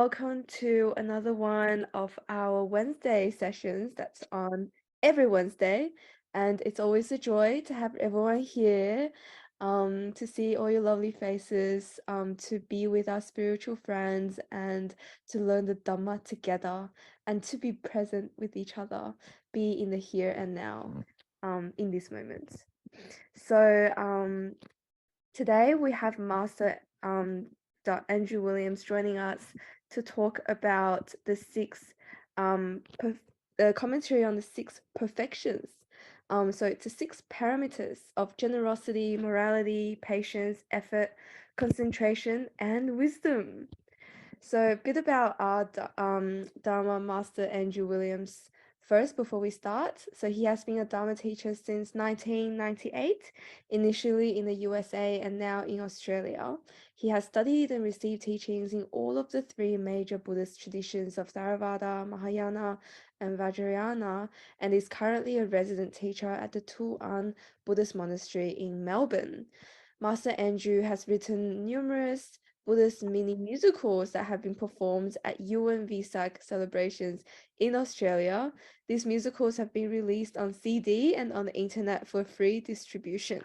Welcome to another one of our Wednesday sessions that's on every Wednesday. And it's always a joy to have everyone here, to see all your lovely faces, to be with our spiritual friends and to learn the Dhamma together and to be present with each other, be in the here and now, in these moments. So, today we have Master Andrew Williams joining us to talk about the commentary on the six perfections. So it's the six parameters of generosity, morality, patience, effort, concentration, and wisdom. So a bit about our Dharma Master Andrew Williams first before we start. So he has been a Dharma teacher since 1998, initially in the USA and now in Australia. He has studied and received teachings in all of the three major Buddhist traditions of Theravada, Mahayana, and Vajrayana, and is currently a resident teacher at the Tu An Buddhist Monastery in Melbourne. Master Andrew has written numerous Buddhist mini musicals that have been performed at UN Vesak celebrations in Australia. These musicals have been released on CD and on the internet for free distribution.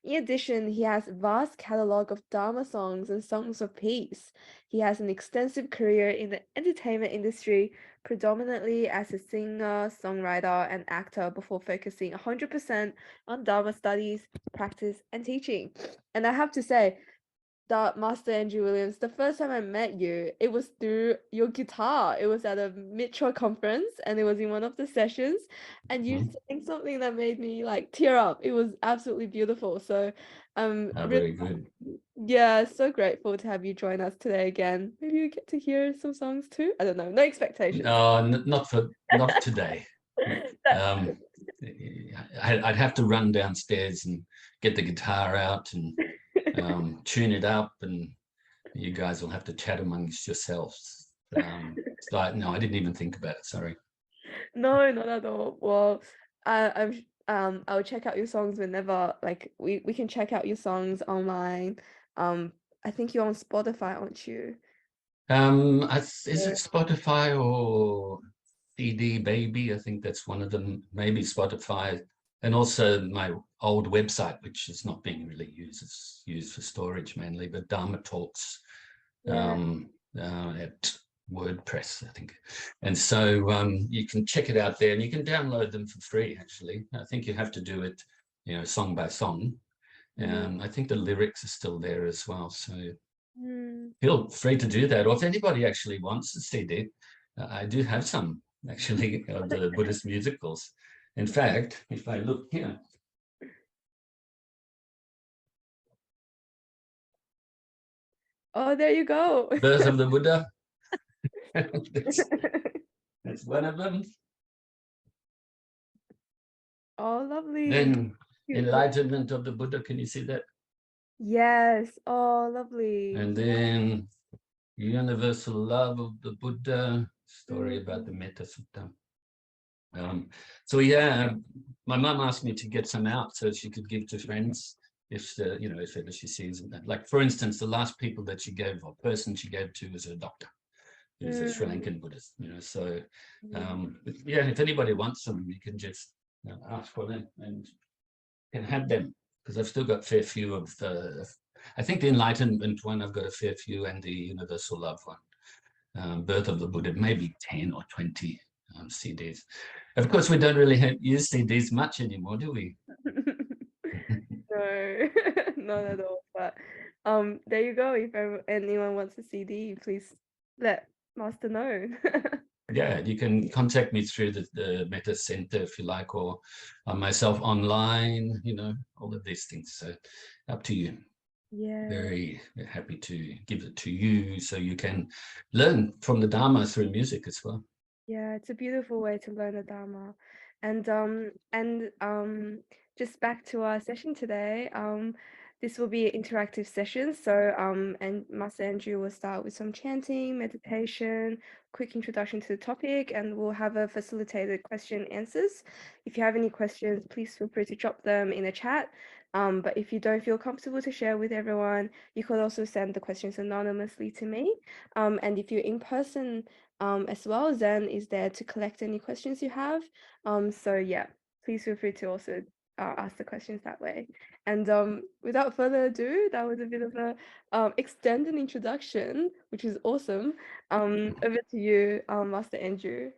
In addition, he has a vast catalogue of Dharma songs and songs of peace. He has an extensive career in the entertainment industry, predominantly as a singer, songwriter, and actor before focusing 100% on Dharma studies, practice, and teaching. And I have to say, that Master Andrew Williams, the first time I met you, it was through your guitar. It was at a Mitra conference and it was in one of the sessions, and you sang something that made me like tear up. It was absolutely beautiful. So Very good. yeah, so grateful to have you join us today again. Maybe you get to hear some songs too. I don't know, no expectations. Not today. I'd have to run downstairs and get the guitar out and tune it up, and you guys will have to chat amongst yourselves. So no, I didn't even think about it. Sorry. No, not at all. Well, I'll check out your songs whenever, like we can check out your songs online. I think you're on Spotify, aren't you? Is it Spotify or CD Baby? I think that's one of them. Maybe Spotify, and also my old website, which is not being really used. It's used for storage mainly, but Dharma Talks at WordPress, I think. And so you can check it out there, and you can download them for free. Actually, I think you have to do it, song by song. I think the lyrics are still there as well. So feel free to do that. Or if anybody actually wants a CD, I do have some actually of the Buddhist musicals. In fact, if I look here. Oh, there you go. Birth of the Buddha. That's one of them. Oh, lovely. Then Enlightenment of the Buddha. Can you see that? Yes. Oh, lovely. And then Universal Love of the Buddha, story about the Metta Centre. So yeah, my mum asked me to get some out so she could give to friends if ever she sees them. Like for instance, the last person she gave to was a doctor. He was a Sri Lankan Buddhist, So yeah, if anybody wants them, you can just ask for them and can have them, because I've still got a fair few of the. I think the Enlightenment one I've got a fair few, and the Universal Love one, Birth of the Buddha, maybe 10 or 20 CDs. Of course, we don't really use CDs much anymore, do we? No, not at all. But there you go. If anyone wants a CD, please let Master know. Yeah, you can contact me through the Metta Centre if you like, or myself online, all of these things. So up to you. Yeah. Very happy to give it to you so you can learn from the Dharma through music as well. Yeah, it's a beautiful way to learn the Dharma. And just back to our session today. This will be an interactive session. So and Master Andrew will start with some chanting, meditation, quick introduction to the topic, and we'll have a facilitated question and answers. If you have any questions, please feel free to drop them in the chat. But if you don't feel comfortable to share with everyone, you could also send the questions anonymously to me. And if you're in person as well, Zen is there to collect any questions you have. So yeah, please feel free to also ask the questions that way. And without further ado, that was a bit of a extended introduction, which is awesome. Over to you, Master Andrew.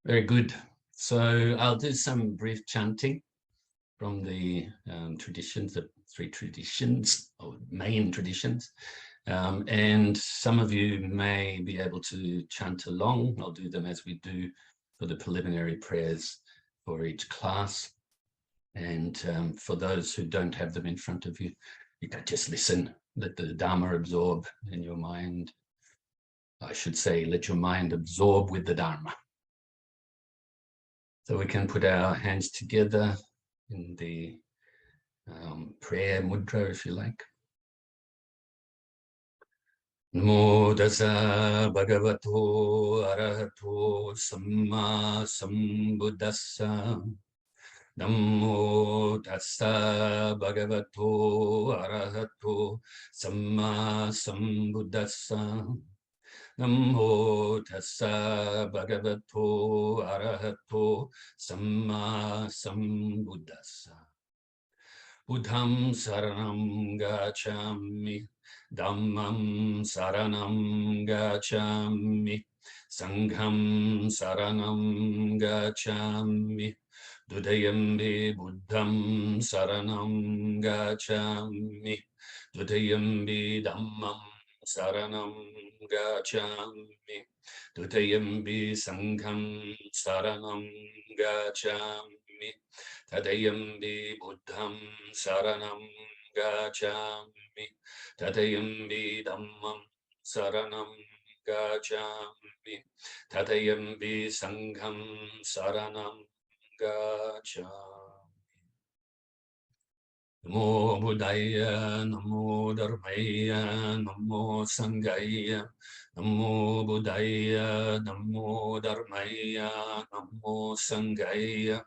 Very good. So I'll do some brief chanting from the traditions, the three traditions, or main traditions. And some of you may be able to chant along. I'll do them as we do for the preliminary prayers for each class. And for those who don't have them in front of you, you can just listen, let the Dharma absorb in your mind. I should say, let your mind absorb with the Dharma. So we can put our hands together in the prayer mudra, if you like. Namo tassa bhagavato arahato samma sambuddhassa. Namo tassa bhagavato arahato samma sambuddhassa. Namo tassa bhagavato arahato samma sambuddhassa. Buddham saranam gacchami, Dhammam saranam gacchami, Sangham saranam gacchami, Dudayambi Buddham saranam gacchami, Dudayambi Dhammam saranam gacchami, Dudayambi Sangham saranam gacchami, Tadayambi Buddham saranam gacchami, Tadayambi Dhammam saranam gacchami, Tadayambi Sangham saranam gacchami. Namo Buddhaya, Namo Dharmaya, Namo Sanghaya, Namo Buddhaya, Namo Dharmaya, Namo Sanghaya,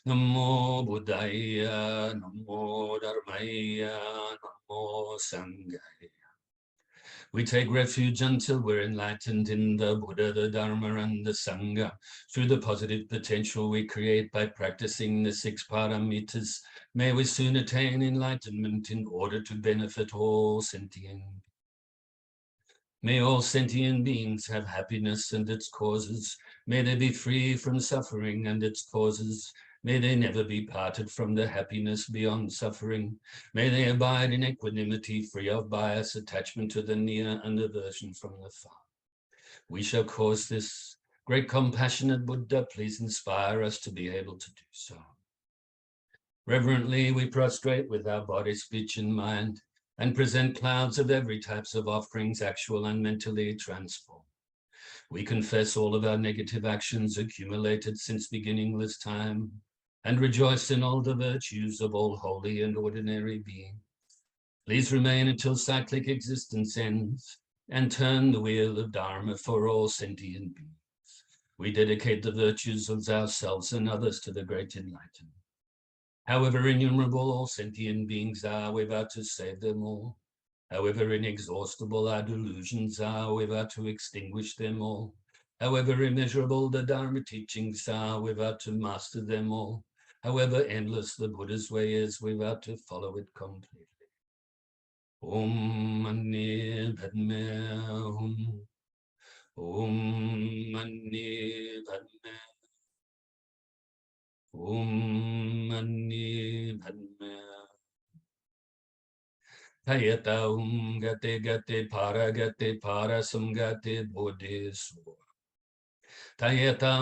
Namo Buddhaya, Namo Dharmaya, Namo Sanghaya. We take refuge until we're enlightened in the Buddha, the Dharma, and the Sangha. Through the positive potential we create by practicing the 6 paramitas, may we soon attain enlightenment in order to benefit all sentient. May all sentient beings have happiness and its causes. May they be free from suffering and its causes. May they never be parted from the happiness beyond suffering. May they abide in equanimity, free of bias, attachment to the near, and aversion from the far. We shall cause this. Great compassionate Buddha, please inspire us to be able to do so. Reverently, we prostrate with our body, speech, and mind, and present clouds of every types of offerings, actual and mentally transformed. We confess all of our negative actions accumulated since beginningless time, and rejoice in all the virtues of all holy and ordinary beings. Please remain until cyclic existence ends, and turn the wheel of Dharma for all sentient beings. We dedicate the virtues of ourselves and others to the great enlightenment. However innumerable all sentient beings are, we vow to save them all. However inexhaustible our delusions are, we vow to extinguish them all. However immeasurable the Dharma teachings are, we vow to master them all. However endless the Buddha's way is, we vow to follow it completely. Om Mani Padme Hum. Om Mani Padme. Om Mani Padme. Tayata gate para samgate bodhisattva. Tayata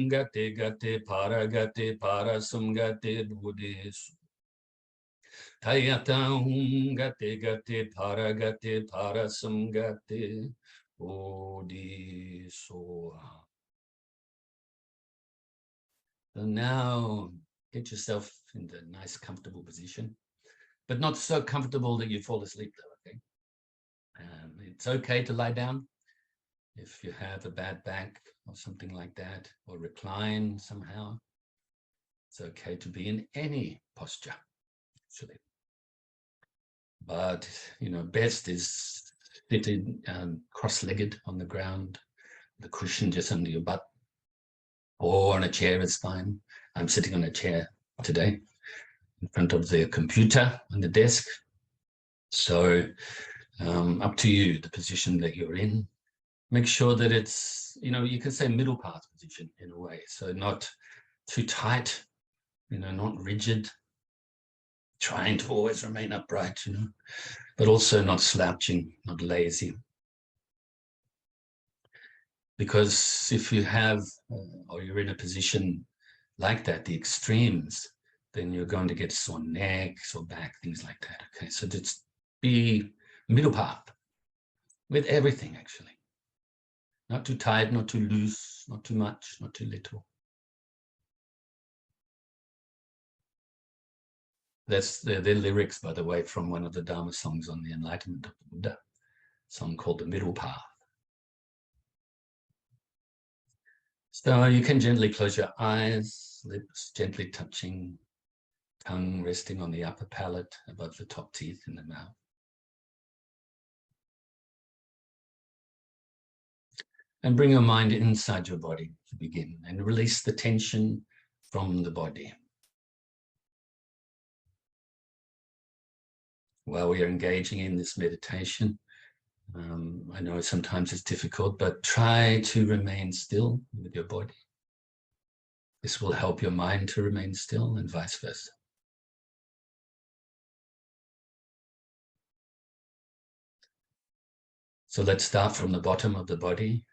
gate para samgate bodhisattva. Tayata gate para samgate bodhisattva. So now get yourself in a nice comfortable position, but not so comfortable that you fall asleep though, okay? It's okay to lie down if you have a bad back or something like that, or recline somehow. It's okay to be in any posture. actually. But, best is sitting cross-legged on the ground, the cushion just under your butt, or on a chair is fine. I'm sitting on a chair today in front of the computer on the desk. So up to you, the position that you're in. Make sure that it's, you can say middle path position in a way. So not too tight, not rigid, trying to always remain upright, but also not slouching, not lazy. Because if you have, or you're in a position like that, the extremes, then you're going to get sore neck, sore back, things like that. Okay, so just be middle path with everything, actually. Not too tight, not too loose, not too much, not too little. That's the lyrics, by the way, from one of the Dharma songs on the enlightenment of the Buddha, a song called The Middle Path. So you can gently close your eyes, lips gently touching, tongue resting on the upper palate above the top teeth in the mouth. And bring your mind inside your body to begin and release the tension from the body. While we are engaging in this meditation, I know sometimes it's difficult, but try to remain still with your body. This will help your mind to remain still and vice versa. So let's start from the bottom of the body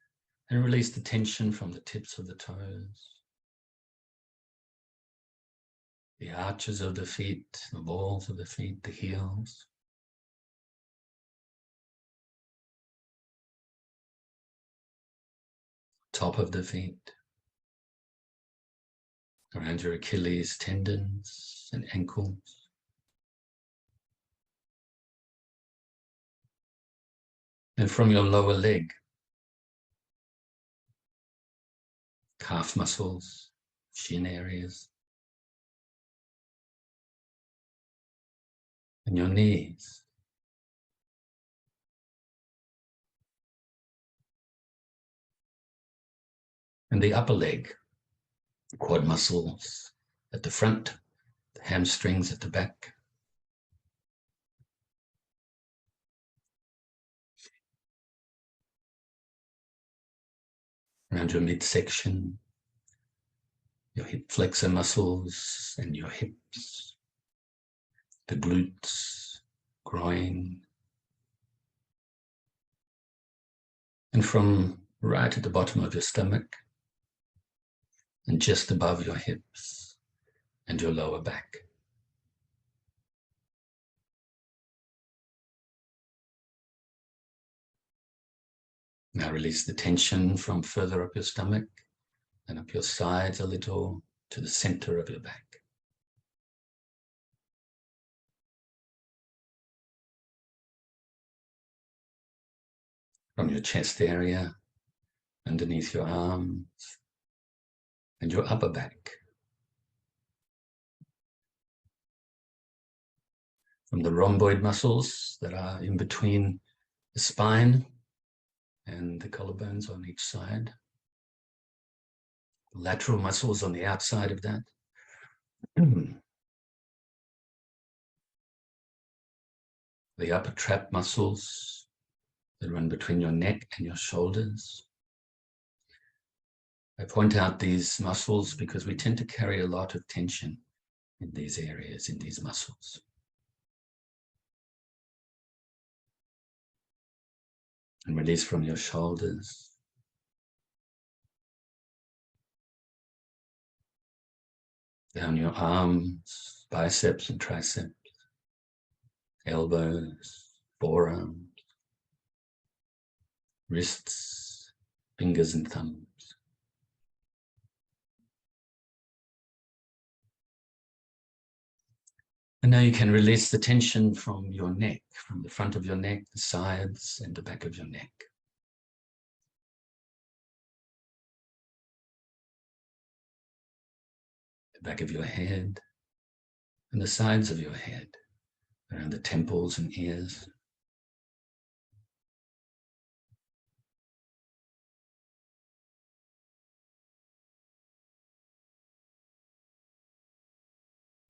and release the tension from the tips of the toes, the arches of the feet, the balls of the feet, the heels. Top of the feet, around your Achilles tendons and ankles. And from your lower leg, calf muscles, shin areas, and your knees. And the upper leg, the quad muscles at the front, the hamstrings at the back. Around your midsection, your hip flexor muscles and your hips, the glutes, groin, and from right at the bottom of your stomach and just above your hips and your lower back. Now release the tension from further up your stomach and up your sides a little to the center of your back. From your chest area, underneath your arms, and your upper back. From the rhomboid muscles that are in between the spine and the collarbones on each side. Lateral muscles on the outside of that. The upper trap muscles that run between your neck and your shoulders. I point out these muscles because we tend to carry a lot of tension in these areas, in these muscles. And release from your shoulders. Down your arms, biceps and triceps, elbows, forearms, wrists, fingers and thumbs. And now you can release the tension from your neck, from the front of your neck, the sides and the back of your neck. The back of your head, and the sides of your head, around the temples and ears.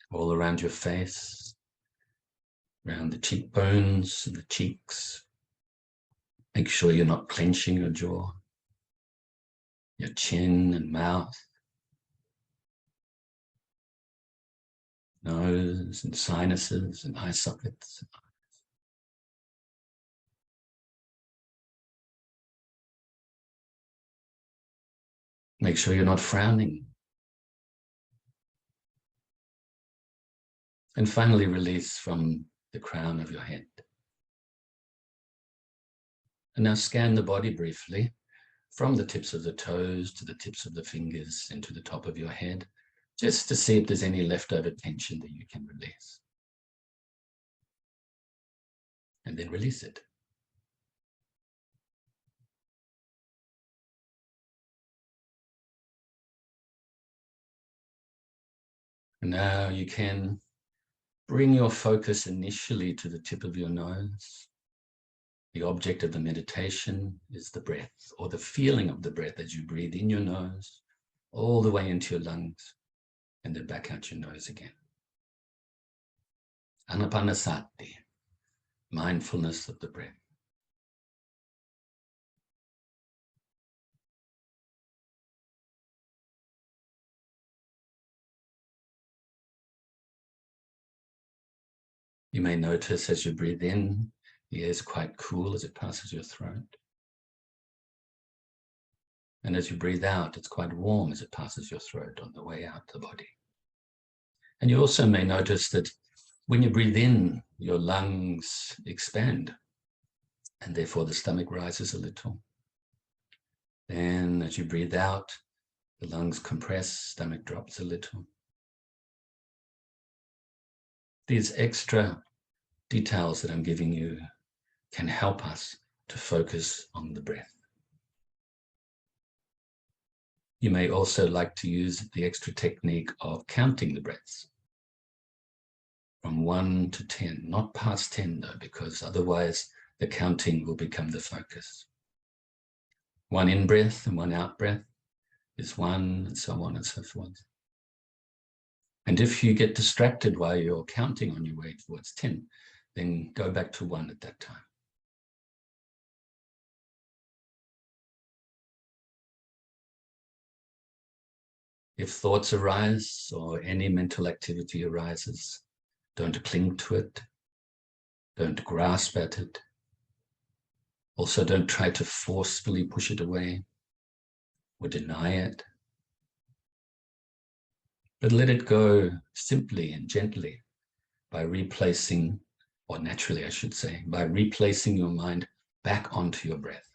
All around your face, around the cheekbones and the cheeks. Make sure you're not clenching your jaw, your chin and mouth, nose and sinuses and eye sockets. Make sure you're not frowning. And finally, release from the crown of your head. And now scan the body briefly, from the tips of the toes to the tips of the fingers into the top of your head, just to see if there's any leftover tension that you can release. And then release it. And now you can bring your focus initially to the tip of your nose. The object of the meditation is the breath, or the feeling of the breath as you breathe in your nose, all the way into your lungs, and then back out your nose again. Anapanasati, mindfulness of the breath. You may notice as you breathe in, the air is quite cool as it passes your throat. And as you breathe out, it's quite warm as it passes your throat on the way out the body. And you also may notice that when you breathe in, your lungs expand, and therefore the stomach rises a little. Then as you breathe out, the lungs compress, stomach drops a little. These extra details that I'm giving you can help us to focus on the breath. You may also like to use the extra technique of counting the breaths from 1 to 10, not past 10 though, because otherwise the counting will become the focus. 1 in breath and 1 out breath is 1, and so on and so forth. And if you get distracted while you're counting on your way towards 10, then go back to 1 at that time. If thoughts arise or any mental activity arises, don't cling to it. Don't grasp at it. Also, don't try to forcefully push it away or deny it. But let it go simply and gently by replacing, or naturally I should say, by replacing your mind back onto your breath.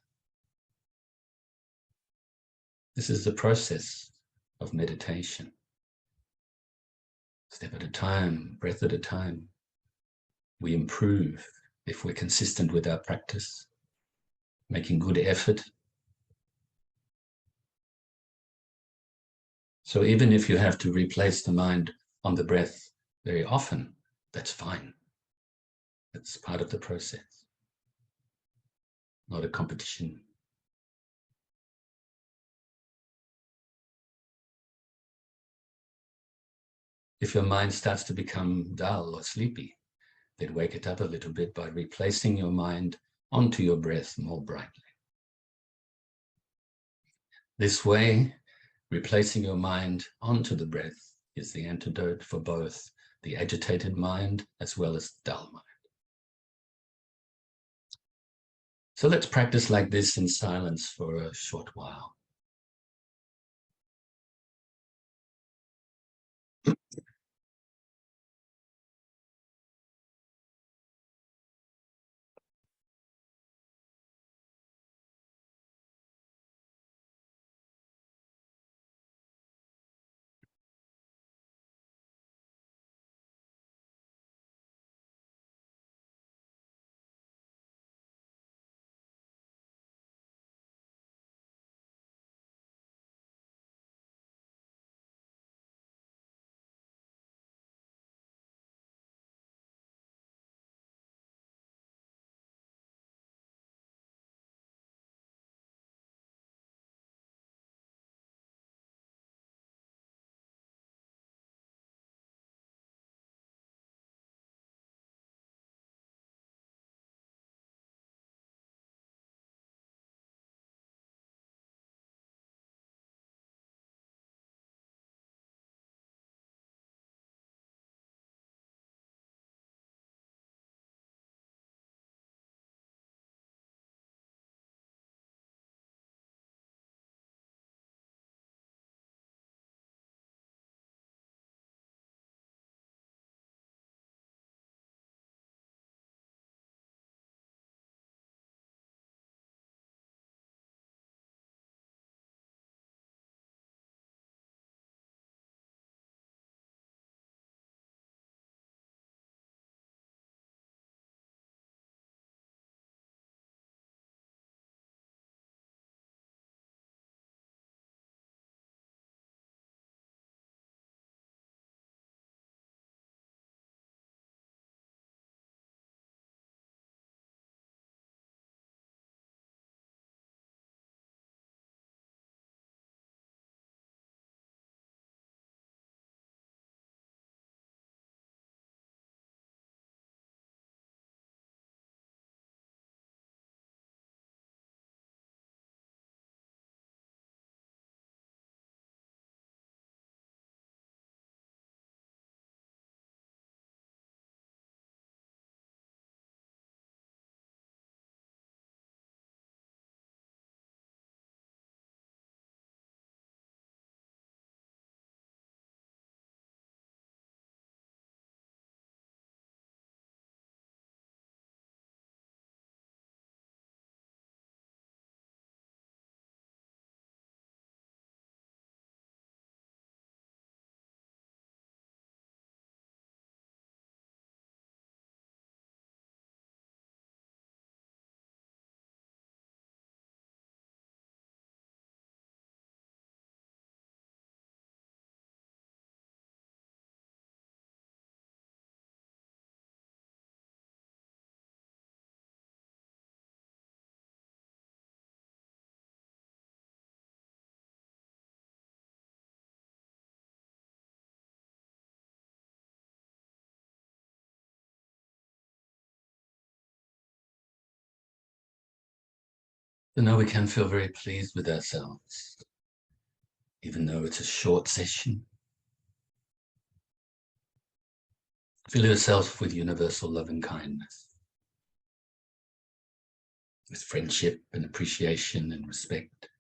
This is the process of meditation. Step at a time, breath at a time. We improve if we're consistent with our practice, making good effort. So even if you have to replace the mind on the breath very often, that's fine. That's part of the process, not a competition. If your mind starts to become dull or sleepy, then wake it up a little bit by replacing your mind onto your breath more brightly. This way, replacing your mind onto the breath is the antidote for both the agitated mind as well as dull mind. So let's practice like this in silence for a short while. So now we can feel very pleased with ourselves, even though it's a short session. Fill yourself with universal love and kindness, with friendship and appreciation and respect.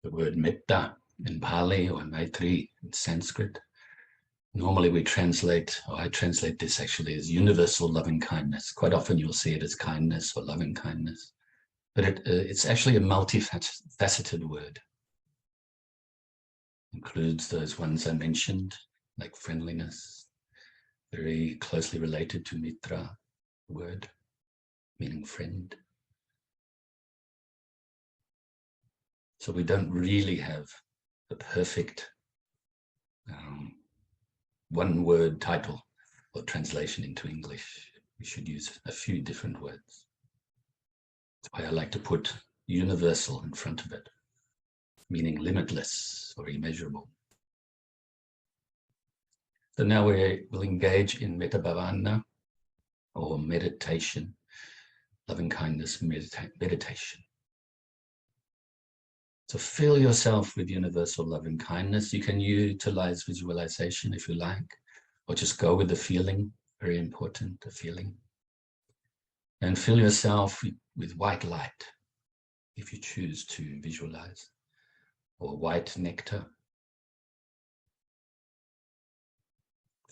The word metta in Pali or Maitri in Sanskrit, normally we translate, or I translate this actually as universal loving kindness. Quite often you'll see it as kindness or loving kindness, but it's actually a multifaceted word. It includes those ones I mentioned, like friendliness, very closely related to mitra word, meaning friend. So we don't really have a perfect one word title or translation into English. We should use a few different words. That's why I like to put universal in front of it, meaning limitless or immeasurable. So now we will engage in metta bhavana, or meditation, loving kindness meditation. So fill yourself with universal love and kindness. You can utilize visualization if you like, or just go with the feeling, very important, the feeling. And fill yourself with white light, if you choose to visualize, or white nectar.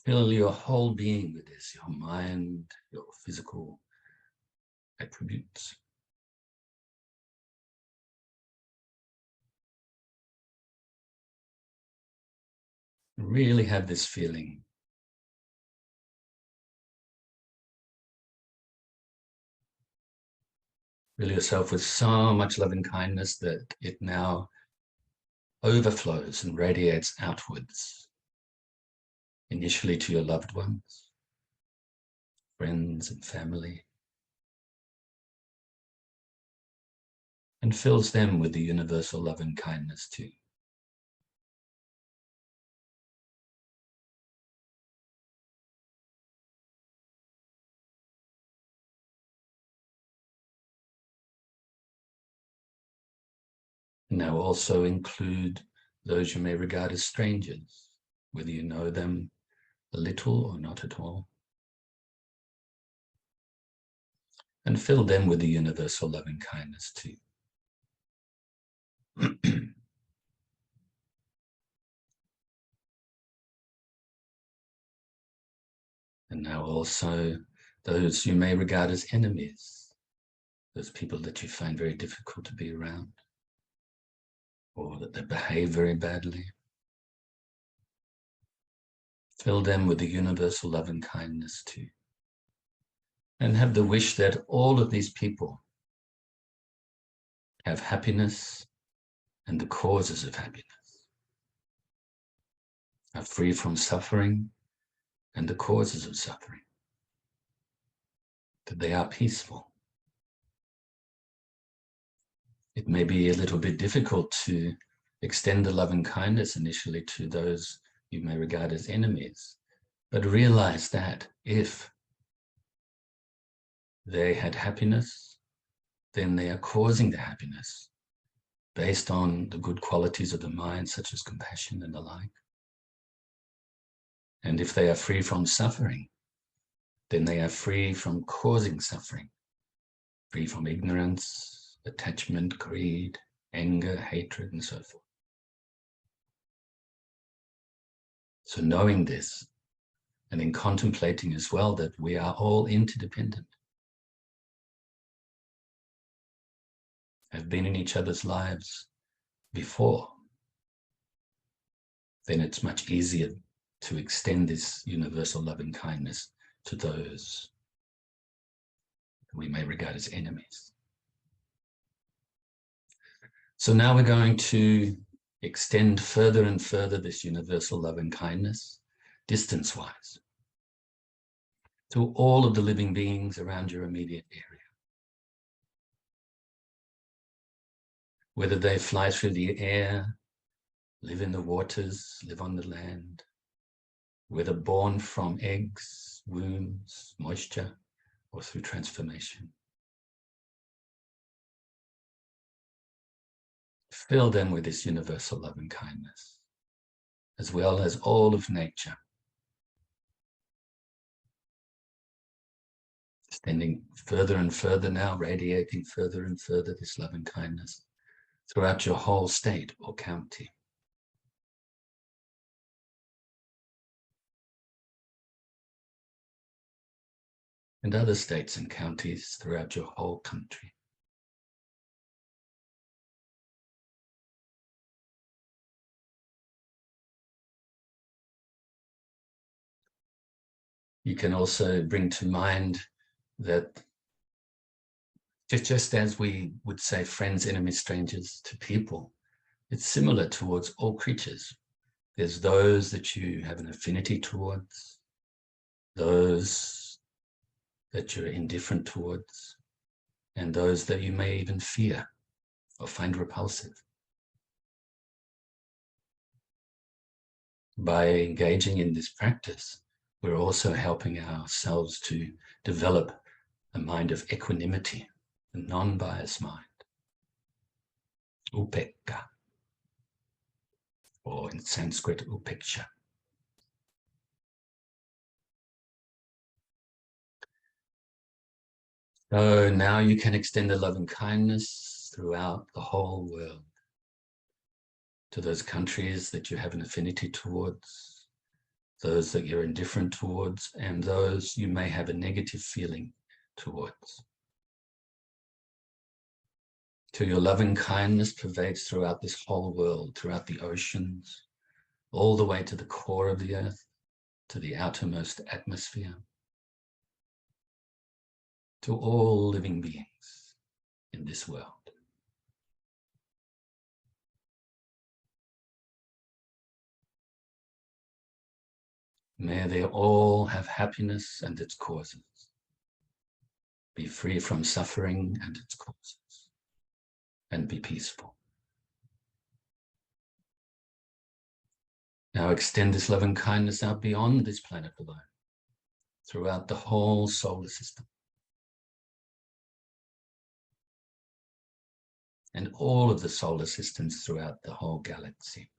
Fill your whole being with this, your mind, your physical attributes. Really have this feeling. Fill yourself with so much love and kindness that it now overflows and radiates outwards, initially to your loved ones, friends and family, and fills them with the universal love and kindness too. Now also include those you may regard as strangers, whether you know them a little or not at all. And fill them with the universal love and kindness too. And now also those you may regard as enemies, those people that you find very difficult to be around, or that they behave very badly. Fill them with the universal love and kindness too. And have the wish that all of these people have happiness and the causes of happiness, are free from suffering and the causes of suffering, that they are peaceful. It may be a little bit difficult to extend the love and kindness initially to those you may regard as enemies, but realize that if they had happiness, then they are causing the happiness based on the good qualities of the mind, such as compassion and the like. And if they are free from suffering, then they are free from causing suffering, free from ignorance, attachment, greed, anger, hatred, and so forth. So knowing this, and in contemplating as well that we are all interdependent, have been in each other's lives before, then it's much easier to extend this universal love and kindness to those we may regard as enemies. So now we're going to extend further and further this universal love and kindness, distance-wise, to all of the living beings around your immediate area. Whether they fly through the air, live in the waters, live on the land, whether born from eggs, wounds, moisture, or through transformation. Fill them with this universal love and kindness, as well as all of nature, extending further and further now, radiating further and further this love and kindness throughout your whole state or county. And other states and counties throughout your whole country. You can also bring to mind that just as we would say friends, enemies, strangers to people, it's similar towards all creatures. There's those that you have an affinity towards, those that you're indifferent towards, and those that you may even fear or find repulsive. By engaging in this practice, we're also helping ourselves to develop a mind of equanimity, a non-biased mind, upekkha, or in Sanskrit, upeksha. So now you can extend the love and kindness throughout the whole world, to those countries that you have an affinity towards, those that you're indifferent towards, and those you may have a negative feeling towards. Till your loving kindness pervades throughout this whole world, throughout the oceans, all the way to the core of the earth, to the outermost atmosphere, to all living beings in this world. May they all have happiness and its causes, be free from suffering and its causes, and be peaceful. Now extend this love and kindness out beyond this planet alone, throughout the whole solar system, and all of the solar systems throughout the whole galaxy.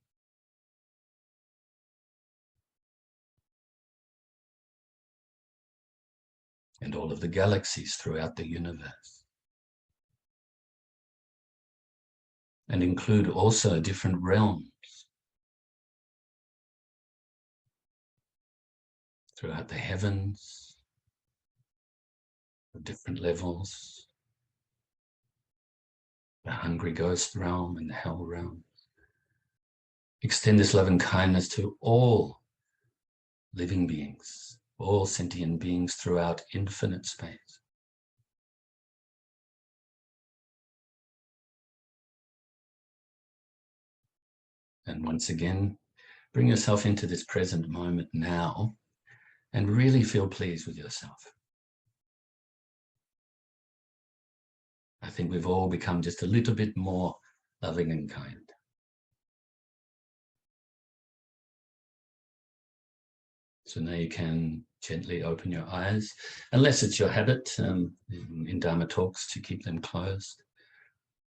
And all of the galaxies throughout the universe. And include also different realms throughout the heavens, the different levels, the hungry ghost realm and the hell realm. Extend this love and kindness to all living beings, all sentient beings throughout infinite space. And once again, bring yourself into this present moment now and really feel pleased with yourself. I think we've all become just a little bit more loving and kind. So now you can gently open your eyes, unless it's your habit in Dharma talks to keep them closed.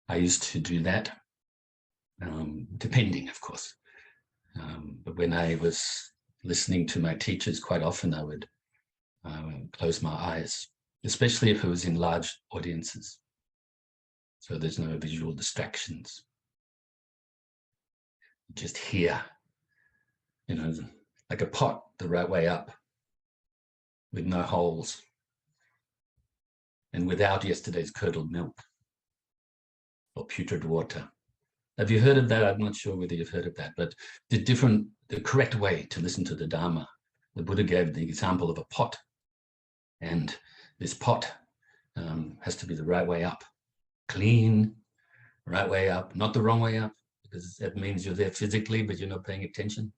I used to do that, depending, of course. But when I was listening to my teachers, quite often I would close my eyes, especially if it was in large audiences. So there's no visual distractions. Just hear, like a pot the right way up, with no holes, and without yesterday's curdled milk or putrid water. Have you heard of that? I'm not sure whether you've heard of that, but the correct way to listen to the Dharma. The Buddha gave the example of a pot, and this pot has to be the right way up, clean, right way up, not the wrong way up, because that means you're there physically, but you're not paying attention.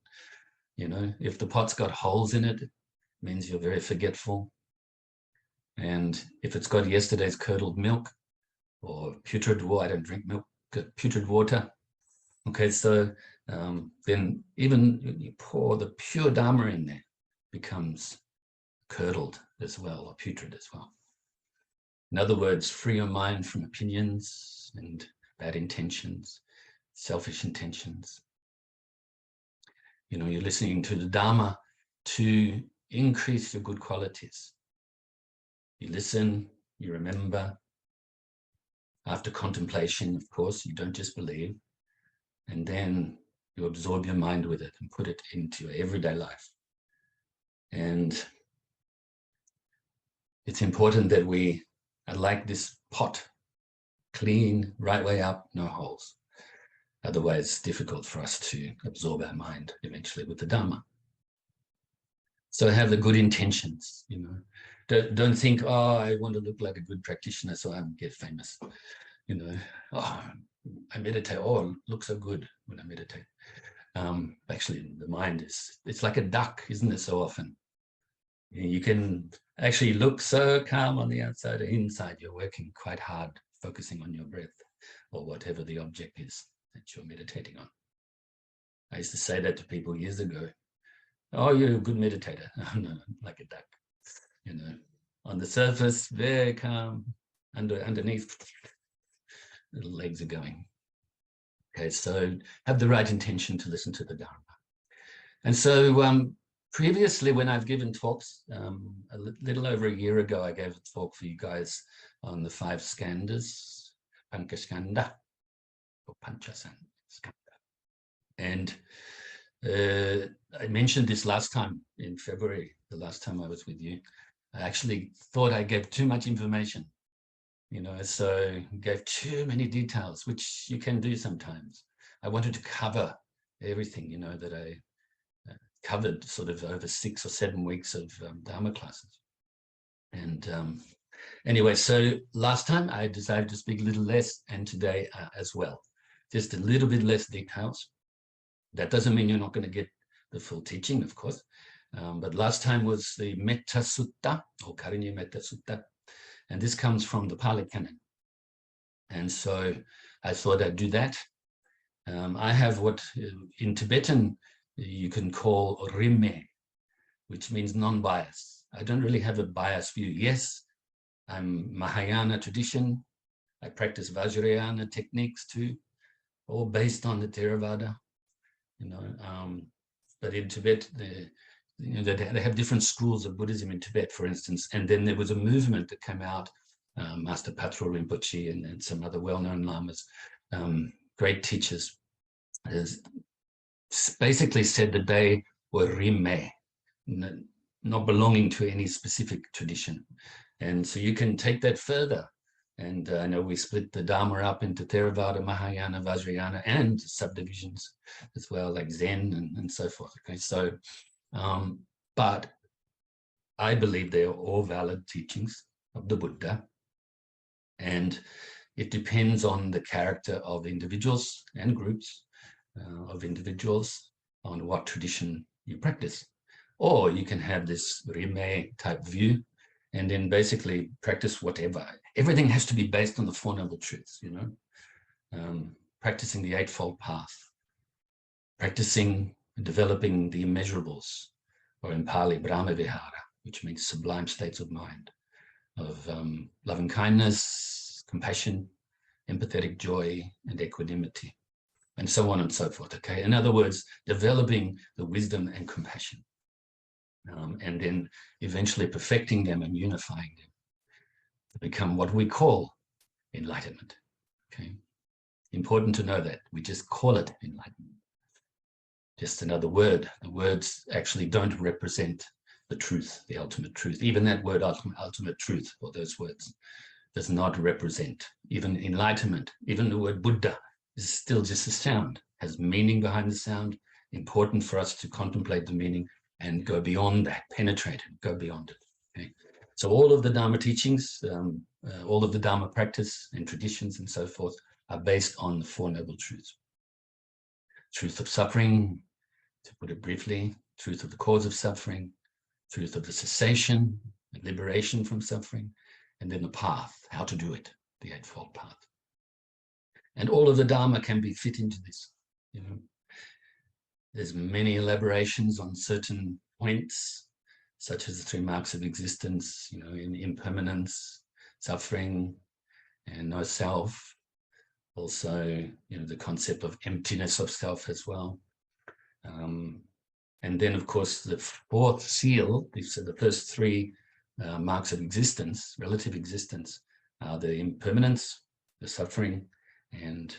If the pot's got holes in it, it means you're very forgetful. And if it's got yesterday's curdled milk or putrid water, I don't drink milk, putrid water. Okay, so then even you pour the pure Dharma in there, becomes curdled as well, or putrid as well. In other words, free your mind from opinions and bad intentions, selfish intentions. You know, you're listening to the Dharma to increase your good qualities. You listen, you remember. After contemplation, of course, you don't just believe. And then you absorb your mind with it and put it into your everyday life. And it's important that we are like this pot, clean, right way up, no holes. Otherwise, it's difficult for us to absorb our mind eventually with the Dharma. So have the good intentions, you know. Don't think, oh, I want to look like a good practitioner, so I get famous. You know, oh, I meditate, oh, it looks so good when I meditate. Actually, the mind it's like a duck, isn't it, so often? You can actually look so calm on the outside, and inside you're working quite hard, focusing on your breath or whatever the object is that you're meditating on. I used to say that to people years ago. Oh, you're a good meditator. No, like a duck, you know, on the surface, very calm, underneath, little legs are going. Okay, so have the right intention to listen to the Dharma. And so previously, when I've given talks, a little over a year ago, I gave a talk for you guys on the 5 skandhas, Panchaskandha, or Panchaskandha. And I mentioned this last time in February, the last time I was with you. I actually thought I gave too much information, you know, so gave too many details, which you can do sometimes. I wanted to cover everything, you know, that I covered sort of over 6 or 7 weeks of Dharma classes. And anyway, so last time I decided to speak a little less, and today as well, just a little bit less details. That doesn't mean you're not going to get the full teaching, of course. But last time was the Metta Sutta, or Karinya Metta Sutta. And this comes from the Pali Canon. And so I thought I'd do that. I have what in Tibetan you can call rimme, which means non-bias. I don't really have a biased view. Yes, I'm Mahayana tradition. I practice Vajrayana techniques too, all based on the Theravada. You know, but in Tibet, they have different schools of Buddhism in Tibet, for instance. And then there was a movement that came out, Master Patrul Rinpoche and some other well-known lamas, great teachers, basically said that they were rimme, not belonging to any specific tradition. And so you can take that further. And I know we split the Dharma up into Theravada, Mahayana, Vajrayana, and subdivisions as well, like Zen and so forth. Okay, so, but I believe they are all valid teachings of the Buddha. And it depends on the character of individuals and groups of individuals on what tradition you practice. Or you can have this Rime type view and then basically practice whatever. Everything has to be based on the Four Noble Truths, you know, practicing the Eightfold Path, practicing and developing the immeasurables, or in Pali, Brahma Vihara, which means sublime states of mind, of loving kindness, compassion, empathetic joy, and equanimity, and so on and so forth, okay? In other words, developing the wisdom and compassion, and then eventually perfecting them and unifying them to become what we call enlightenment, okay? Important to know that. We just call it enlightenment. Just another word. The words actually don't represent the truth, the ultimate truth. Even that word, ultimate truth, or those words, does not represent even enlightenment. Even the word Buddha is still just a sound, has meaning behind the sound, important for us to contemplate the meaning and go beyond that, penetrate it, go beyond it. Okay? So all of the Dharma teachings, all of the Dharma practice and traditions and so forth are based on the Four Noble Truths. Truth of suffering, to put it briefly, truth of the cause of suffering, truth of the cessation and liberation from suffering, and then the path, how to do it, the Eightfold Path. And all of the Dharma can be fit into this, you know. There's many elaborations on certain points, such as the 3 marks of existence, in impermanence, suffering, and no self. Also, the concept of emptiness of self as well. And then, of course, the 4th seal, so the first 3 marks of existence, relative existence, are the impermanence, the suffering, and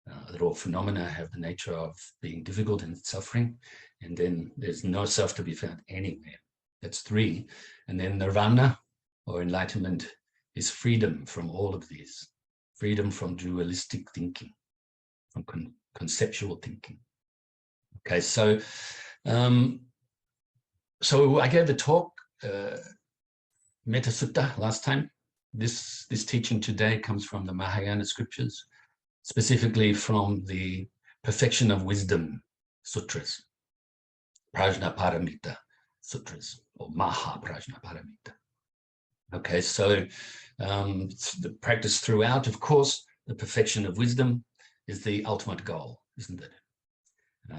that all phenomena have the nature of being difficult and suffering. And then there's no self to be found anywhere. That's 3. And then nirvana, or enlightenment, is freedom from all of these. Freedom from dualistic thinking, from conceptual thinking. Okay, so I gave the talk, Metta Sutta, last time. This teaching today comes from the Mahayana scriptures, specifically from the Perfection of Wisdom Sutras, Prajnaparamita Sutras, or Maha Prajnaparamita. Okay, so the practice throughout, of course, the perfection of wisdom is the ultimate goal, isn't it?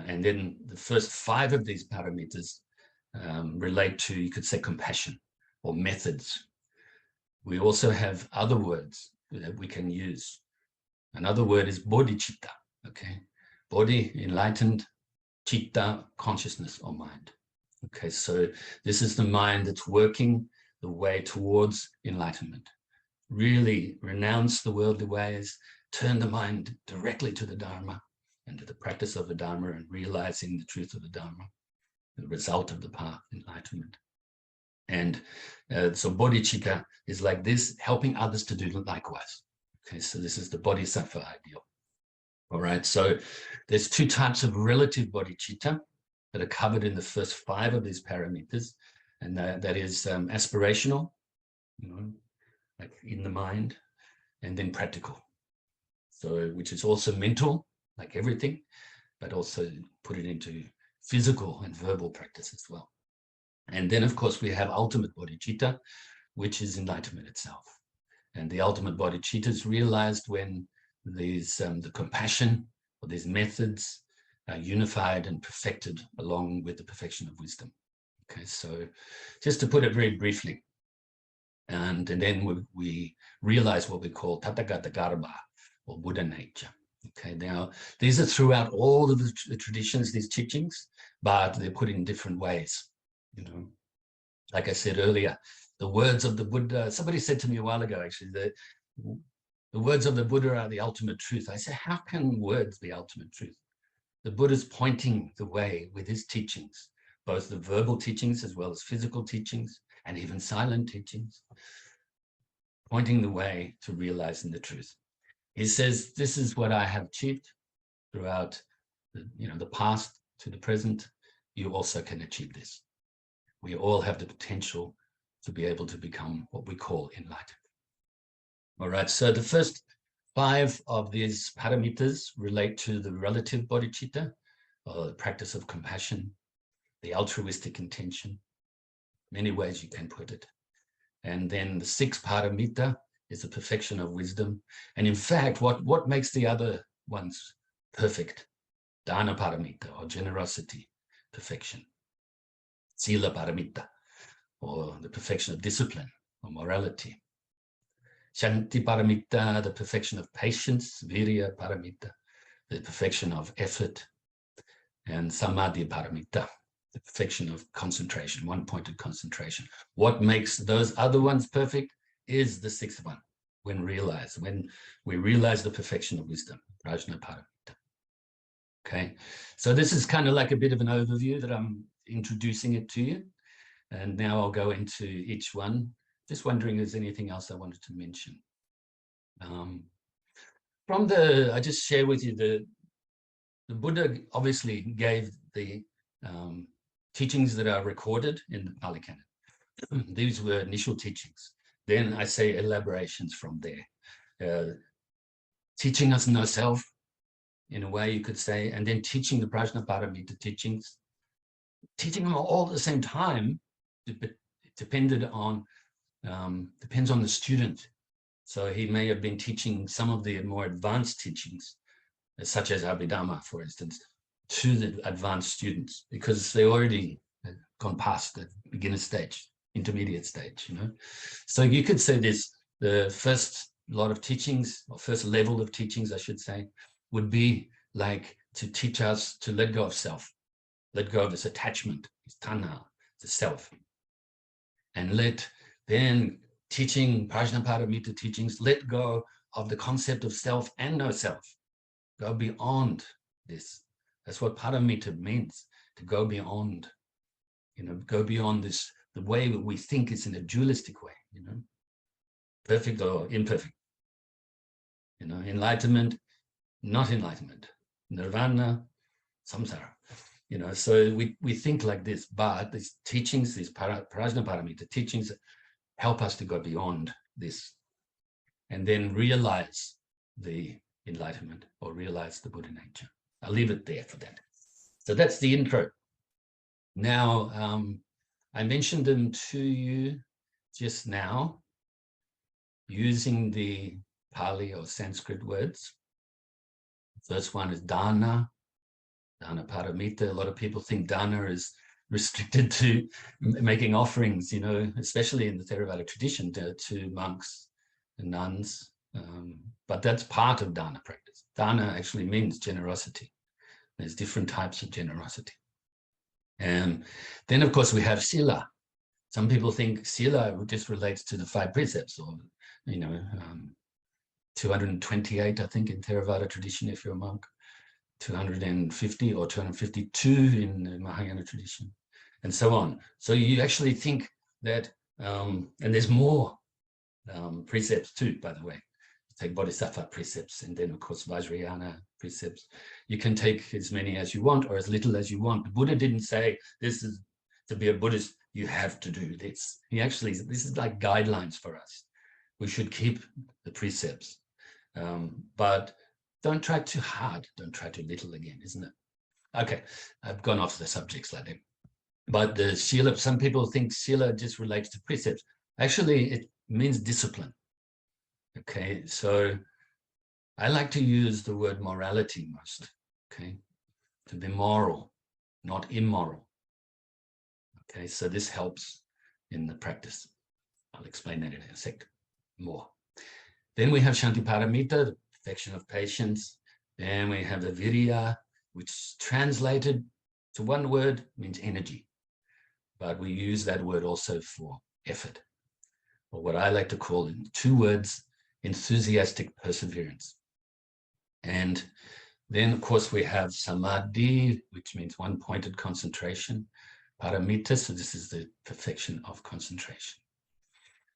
And then the first 5 of these paramitas relate to, you could say, compassion or methods. We also have other words that we can use. Another word is bodhicitta, okay? Body, enlightened, citta, consciousness or mind. Okay, so this is the mind that's working the way towards enlightenment. Really renounce the worldly ways, turn the mind directly to the Dharma and to the practice of the Dharma and realizing the truth of the Dharma, the result of the path, enlightenment. And so bodhicitta is like this, helping others to do likewise. Okay, so this is the bodhisattva ideal. All right, so there's 2 types of relative bodhicitta that are covered in the first 5 of these paramitas, and that is aspirational, like in the mind, and then practical. So, which is also mental, like everything, but also put it into physical and verbal practice as well. And then, of course, we have ultimate bodhicitta, which is enlightenment itself. And the ultimate bodhicitta is realized when these the compassion or these methods are unified and perfected along with the perfection of wisdom. Okay, so just to put it very briefly, and then we realize what we call Tathagata Garbha, or Buddha nature. Okay, now these are throughout all of the traditions, these teachings, but they're put in different ways. Like I said earlier, the words of the Buddha, somebody said to me a while ago, actually, that the words of the Buddha are the ultimate truth. I said, how can words be ultimate truth? The Buddha's pointing the way with his teachings, both the verbal teachings as well as physical teachings, and even silent teachings, pointing the way to realizing the truth. He says, this is what I have achieved throughout the past to the present. You also can achieve this. We all have the potential to be able to become what we call enlightened. All right, so the first 5 of these paramitas relate to the relative bodhicitta, or the practice of compassion, the altruistic intention, many ways you can put it. And then the 6th paramita is the perfection of wisdom. And in fact, what makes the other ones perfect? Dana paramita, or generosity, perfection. Sila paramita, or the perfection of discipline, or morality. Chanting paramita, the perfection of patience. Virya paramita, the perfection of effort. And samadhi paramita, the perfection of concentration, one-pointed concentration. What makes those other ones perfect is the 6th one, when we realize the perfection of wisdom, prajnaparamita. Okay, so this is kind of like a bit of an overview that I'm introducing it to you. And now I'll go into each one. Just wondering if there's anything else I wanted to mention. I just share with you the Buddha obviously gave the teachings that are recorded in the Pali Canon. These were initial teachings. Then I say elaborations from there. Teaching us no self, in a way you could say, and then teaching the Prajnaparamita teachings. Teaching them all at the same time, but it depends on the student. So he may have been teaching some of the more advanced teachings, such as Abhidhamma, for instance, to the advanced students, because they already gone past the beginner stage, intermediate stage, So you could say this, the first lot of teachings, or first level of teachings, I should say, would be like to teach us to let go of self, let go of this attachment, this tanha, the self. And then teaching, Prajnaparamita teachings, let go of the concept of self and no self. Go beyond this. That's what paramita means, to go beyond, go beyond this, the way that we think is in a dualistic way, perfect or imperfect. Enlightenment, not enlightenment. Nirvana, samsara. So we think like this, but these teachings, these Prajnaparamita teachings help us to go beyond this and then realize the enlightenment or realize the Buddha nature. I'll leave it there for that. So that's the intro. Now, I mentioned them to you just now using the Pali or Sanskrit words. The first one is dana, dana paramita. A lot of people think dana is restricted to making offerings, especially in the Theravada tradition, to monks and nuns. But that's part of dana practice. Dana actually means generosity. There's different types of generosity. And then, of course, we have sila. Some people think sila just relates to the 5 precepts, or 228, I think, in Theravada tradition, if you're a monk, 250 or 252 in the Mahayana tradition, and so on. So you actually think that, and there's more precepts too, by the way. Take Bodhisattva precepts, and then, of course, Vajrayana precepts. You can take as many as you want or as little as you want. The Buddha didn't say, this is to be a Buddhist, you have to do this. This is like guidelines for us. We should keep the precepts. But don't try too hard. Don't try too little again, isn't it? Okay, I've gone off the subject slightly. But the sila, some people think sila just relates to precepts. Actually, it means discipline. Okay, so I like to use the word morality most, okay? To be moral, not immoral. Okay, so this helps in the practice. I'll explain that in a sec more. Then we have Shantiparamita, the perfection of patience. Then we have the Virya, which translated to one word means energy. But we use that word also for effort, or what I like to call in 2 words, enthusiastic perseverance. And then, of course, we have Samadhi, which means one-pointed concentration. Paramita, so this is the perfection of concentration.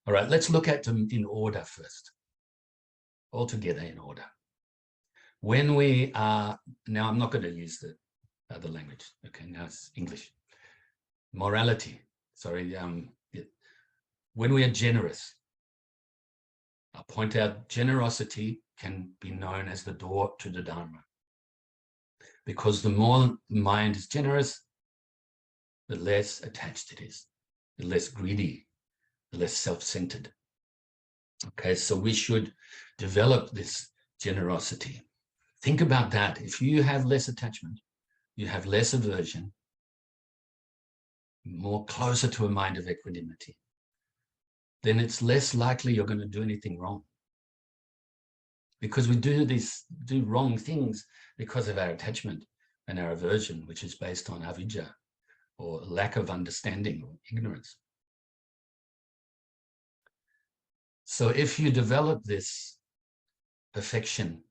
All right, let's look at them in order first, all together in order. When we are, now I'm not going to use the other language, okay, now it's English. Morality, sorry, when we are generous, I'll point out generosity can be known as the door to the Dharma. Because the more the mind is generous, the less attached it is, the less greedy, the less self-centered. Okay, so we should develop this generosity. Think about that. If you have less attachment, you have less aversion, more closer to a mind of equanimity, then it's less likely you're going to do anything wrong. Because we do wrong things because of our attachment and our aversion, which is based on avidya, or lack of understanding or ignorance. So if you develop this perfection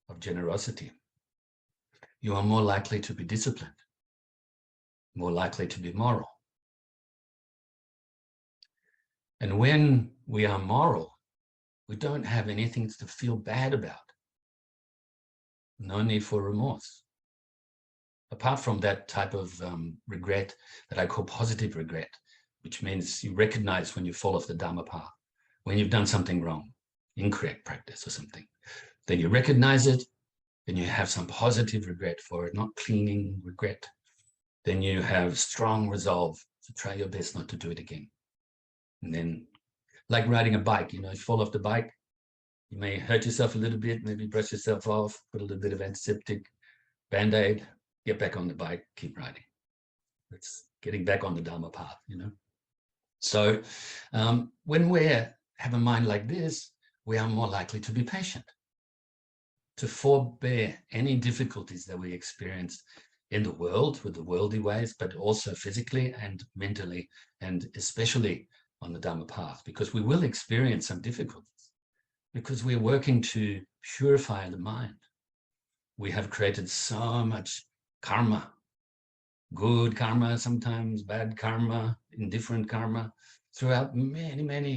of generosity, you are more likely to be disciplined, more likely to be moral. And when we are moral, we don't have anything to feel bad about. No need for remorse. Apart from that type of regret that I call positive regret, which means you recognize when you fall off the Dharma path, when you've done something wrong, incorrect practice or something, then you recognize it, then you have some positive regret for it, not clinging regret. Then you have strong resolve to try your best not to do it again. And then, like riding a bike, you fall off the bike, you may hurt yourself a little bit, maybe brush yourself off, put a little bit of antiseptic, Band-Aid, get back on the bike, keep riding. It's getting back on the Dharma path, So when we have a mind like this, we are more likely to be patient, to forbear any difficulties that we experience in the world with the worldly ways, but also physically and mentally, and especially on the Dharma path, because we will experience some difficulties, because we're working to purify the mind. We have created so much karma, good karma, sometimes bad karma, indifferent karma, throughout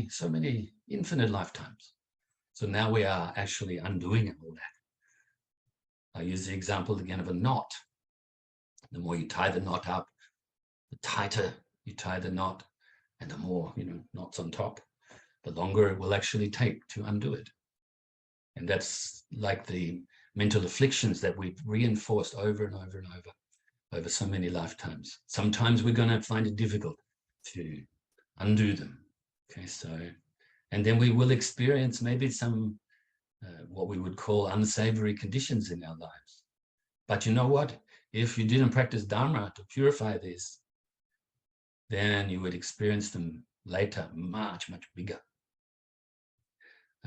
so many infinite lifetimes. So now we are actually undoing all that. I use the example again of a knot. The more you tie the knot up, the tighter you tie the knot, and the more, knots on top, the longer it will actually take to undo it. And that's like the mental afflictions that we've reinforced over and over and over so many lifetimes. Sometimes we're going to find it difficult to undo them. Okay, so, and then we will experience maybe some what we would call unsavory conditions in our lives. But you know what? If you didn't practice Dharma to purify this, then you would experience them later much, much bigger.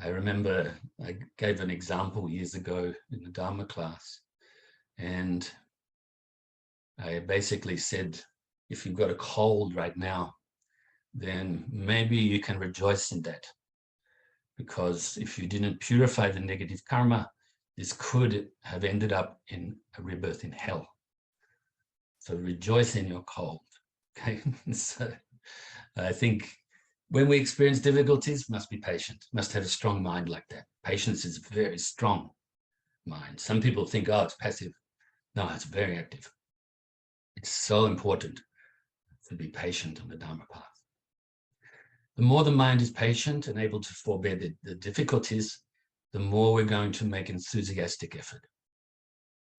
I remember I gave an example years ago in the Dharma class, and I basically said, if you've got a cold right now, then maybe you can rejoice in that. Because if you didn't purify the negative karma, this could have ended up in a rebirth in hell. So rejoice in your cold. Okay, so I think when we experience difficulties, must be patient, must have a strong mind like that. Patience is a very strong mind. Some people think, oh, it's passive. No, it's very active. It's so important to be patient on the Dharma path. The more the mind is patient and able to forbear the difficulties, the more we're going to make enthusiastic effort.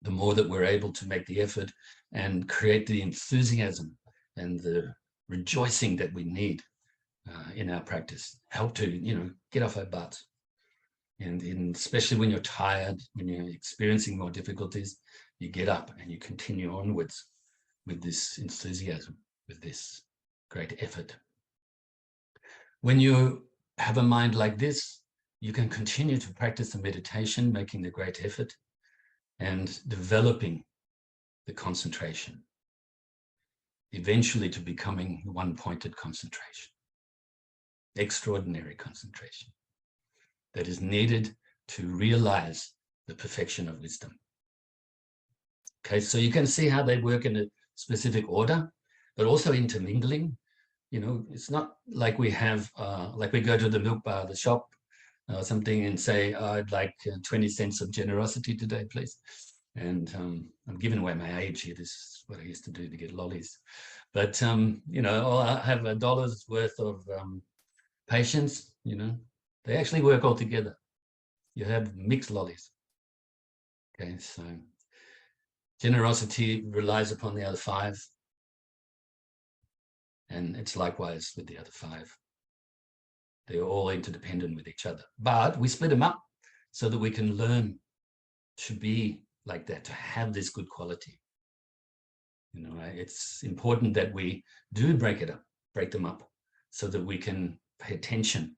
The more that we're able to make the effort and create the enthusiasm and the rejoicing that we need in our practice, help to, get off our butts. And especially when you're tired, when you're experiencing more difficulties, you get up and you continue onwards with this enthusiasm, with this great effort. When you have a mind like this, you can continue to practice the meditation, making the great effort and developing the concentration, eventually to becoming one-pointed concentration, extraordinary concentration that is needed to realize the perfection of wisdom. Okay, so you can see how they work in a specific order, but also intermingling. It's not like we have, like we go to the milk bar, the shop, or something, and say, oh, I'd like 20 cents of generosity today, please. And I'm giving away my age here. This is what I used to do to get lollies. But, I have a dollar's worth of patience, they actually work all together. You have mixed lollies. Okay, so generosity relies upon the other 5. And it's likewise with the other 5. They're all interdependent with each other. But we split them up so that we can learn to be like that, to have this good quality. It's important that we do break them up, so that we can pay attention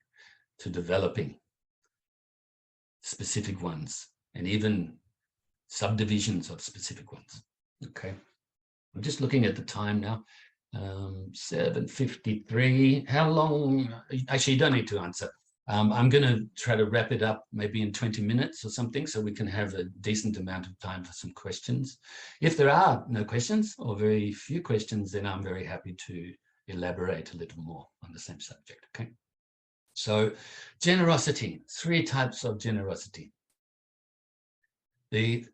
to developing specific ones and even subdivisions of specific ones. Okay. I'm just looking at the time now. 7:53. How long? Actually, you don't need to answer. I'm going to try to wrap it up maybe in 20 minutes or something, so we can have a decent amount of time for some questions. If there are no questions or very few questions, then I'm very happy to elaborate a little more on the same subject. Okay. So generosity, 3 types of generosity. The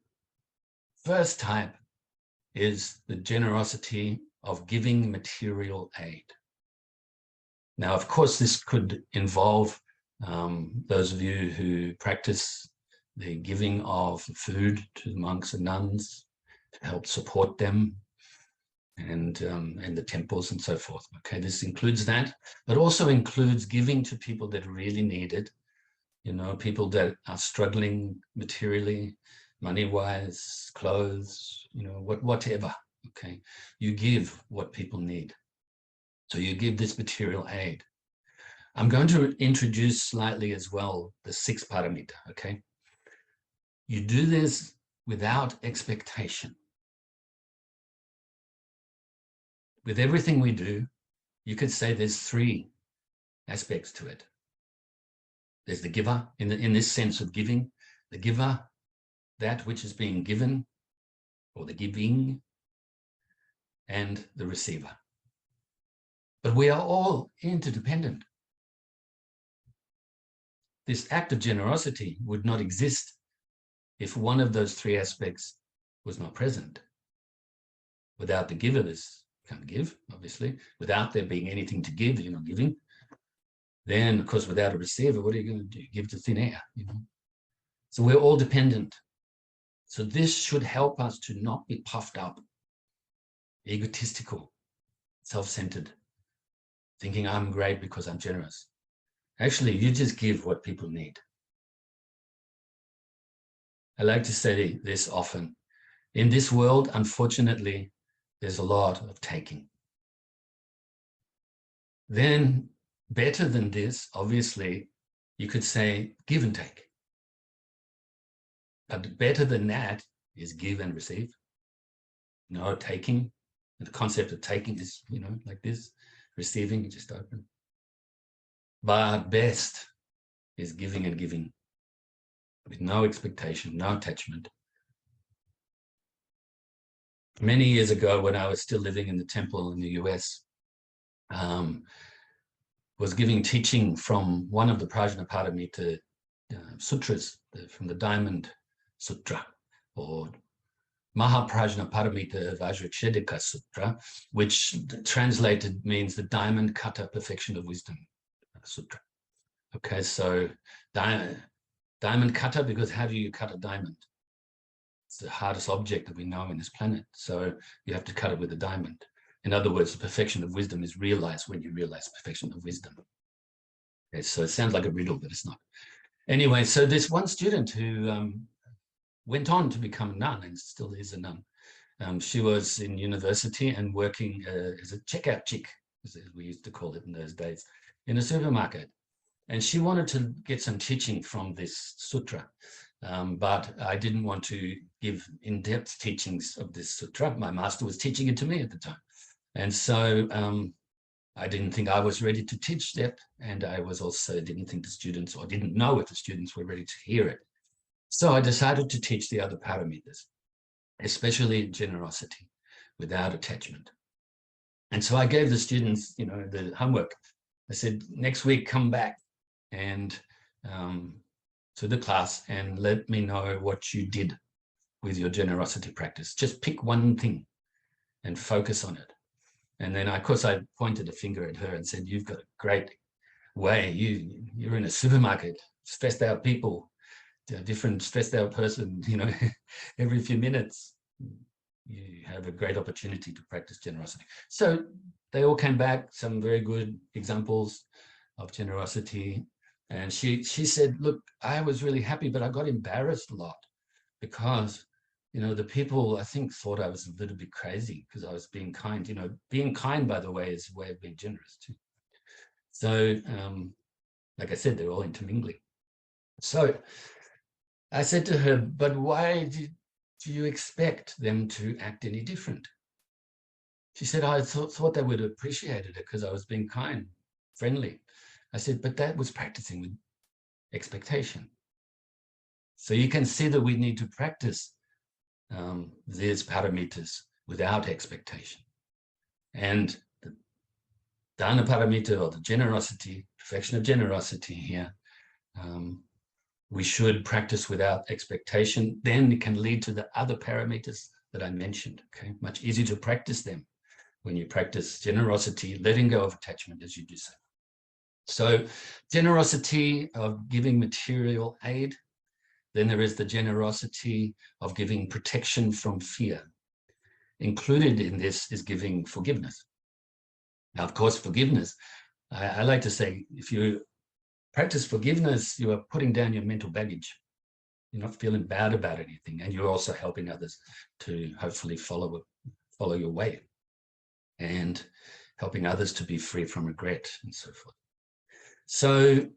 first type is the generosity of giving material aid. Now, of course, this could involve those of you who practice the giving of food to the monks and nuns to help support them, and the temples and so forth. Okay, this includes that, but also includes giving to people that really need it. People that are struggling materially, money-wise, clothes, whatever. okay? You give what people need. So you give this material aid. I'm going to introduce slightly as well the sixth paramita, okay? You do this without expectation. With everything we do, you could say there's three aspects to it. There's the giver, in this sense of giving, the giver, that which is being given, or the giving, and the receiver. But we are all interdependent. This act of generosity would not exist if one of those three aspects was not present. Without the giver, this can't give, obviously. Without there being anything to give, you're not giving. Then, of course, without a receiver, what are you going to do? Give to thin air, you know? So we're all dependent. So this should help us to not be puffed up, egotistical, self-centered, thinking I'm great because I'm generous. Actually, you just give what people need. I like to say this often. In this world, unfortunately, there's a lot of taking. Then, better than this, obviously, you could say give and take. But better than that is give and receive. No taking. The concept of taking is, you know, like this. Receiving, just open. But best is giving and giving with no expectation, no attachment. Many years ago, when I was still living in the temple in the US, was giving teaching from one of the Prajnaparamita sutras, from the Diamond Sutra, or Mahaprajnaparamita Vajrachedika Sutra, which translated means the diamond cutter perfection of wisdom sutra. Okay, so diamond cutter, because how do you cut a diamond? It's the hardest object that we know in this planet, so you have to cut it with a diamond. In other words, the perfection of wisdom is realized when you realize perfection of wisdom. Okay, so it sounds like a riddle, but it's not. Anyway, so this one student who went on to become a nun and still is a nun. She was in university and working as a checkout chick, as we used to call it in those days, in a supermarket. And she wanted to get some teaching from this sutra. But I didn't want to give in-depth teachings of this sutra. My master was teaching it to me at the time. And so I didn't think I was ready to teach that. And I was also didn't think the students, or didn't know if the students were ready to hear it. So I decided to teach the other paramitas, especially generosity, without attachment. And so I gave the students, you know, the homework. I said, next week, come back and to the class and let me know what you did with your generosity practice. Just pick one thing and focus on it. And then, of course, I pointed a finger at her and said, you've got a great way. You're in a supermarket, stressed out people, a different stressed out person, you know, every few minutes. You have a great opportunity to practice generosity. So they all came back, some very good examples of generosity. And she said, look, I was really happy, but I got embarrassed a lot because, you know, the people, I think, thought I was a little bit crazy because I was being kind. You know, being kind, by the way, is a way of being generous too. So, like I said, they're all intermingling. So I said to her, but why do you expect them to act any different? She said, I thought they would have appreciated it because I was being kind, friendly. I said, but that was practicing with expectation. So you can see that we need to practice these paramitas without expectation. And the dana paramita, or the generosity, perfection of generosity here, we should practice without expectation. Then it can lead to the other paramitas that I mentioned. Okay, much easier to practice them when you practice generosity, letting go of attachment as you do so. So generosity of giving material aid. Then there is the generosity of giving protection from fear. Included in this is giving forgiveness. Now, of course, forgiveness, I like to say, if you practice forgiveness, you are putting down your mental baggage. You're not feeling bad about anything, and you're also helping others to hopefully follow follow your way, and helping others to be free from regret and so forth. So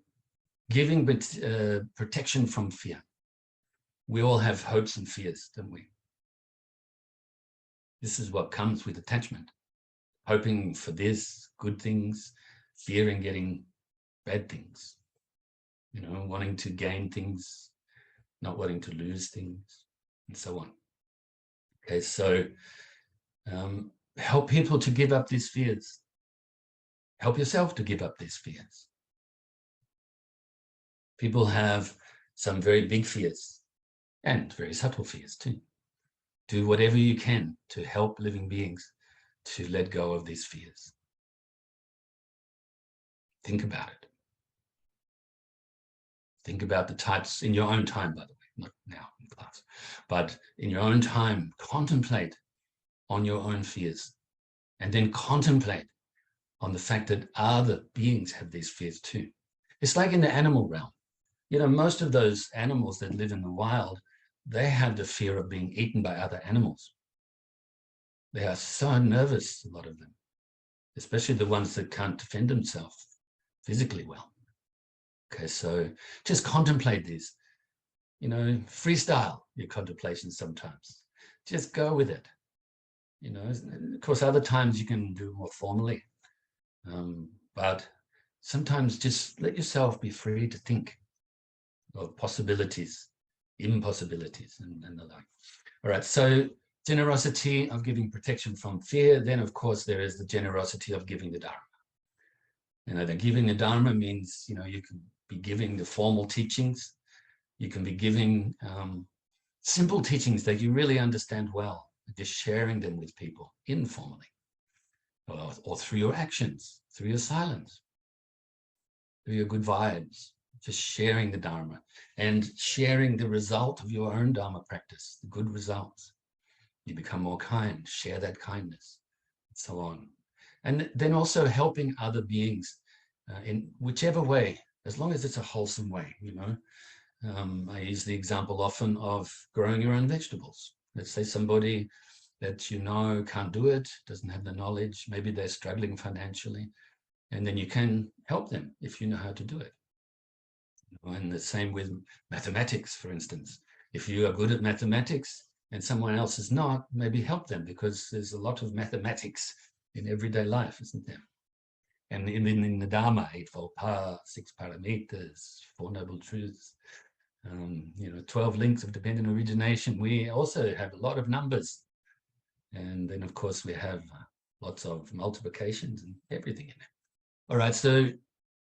giving protection from fear. We all have hopes and fears, don't we? This is what comes with attachment. Hoping for this, good things, fearing getting bad things, wanting to gain things, not wanting to lose things, and so on. Okay, so help people to give up these fears. Help yourself to give up these fears. People have some very big fears and very subtle fears too. Do whatever you can to help living beings to let go of these fears. Think about it. Think about the types in your own time, by the way, not now in class, but in your own time, contemplate on your own fears, and then contemplate on the fact that other beings have these fears too. It's like in the animal realm. Most of those animals that live in the wild, they have the fear of being eaten by other animals. They are so nervous, a lot of them, especially the ones that can't defend themselves physically well. Okay, so just contemplate this. Freestyle your contemplation sometimes. Just go with it. Of course, other times you can do more formally, but sometimes just let yourself be free to think of possibilities, impossibilities, and the like. All right, so generosity of giving protection from fear. Then, of course, there is the generosity of giving the Dharma. The giving the Dharma means, you can be giving the formal teachings. You can be giving simple teachings that you really understand well, just sharing them with people informally, or through your actions, through your silence, through your good vibes, just sharing the Dharma and sharing the result of your own Dharma practice, the good results. You become more kind, share that kindness, and so on. And then also helping other beings in whichever way, as long as it's a wholesome way, I use the example often of growing your own vegetables. Let's say somebody that can't do it, doesn't have the knowledge, maybe they're struggling financially, and then you can help them if you know how to do it. And the same with mathematics, for instance. If you are good at mathematics and someone else is not, maybe help them, because there's a lot of mathematics in everyday life, isn't there? And in the Dharma, Eightfold Path, 6 Paramitas, 4 Noble Truths, 12 links of dependent origination, we also have a lot of numbers. And then, of course, we have lots of multiplications and everything in it. All right, so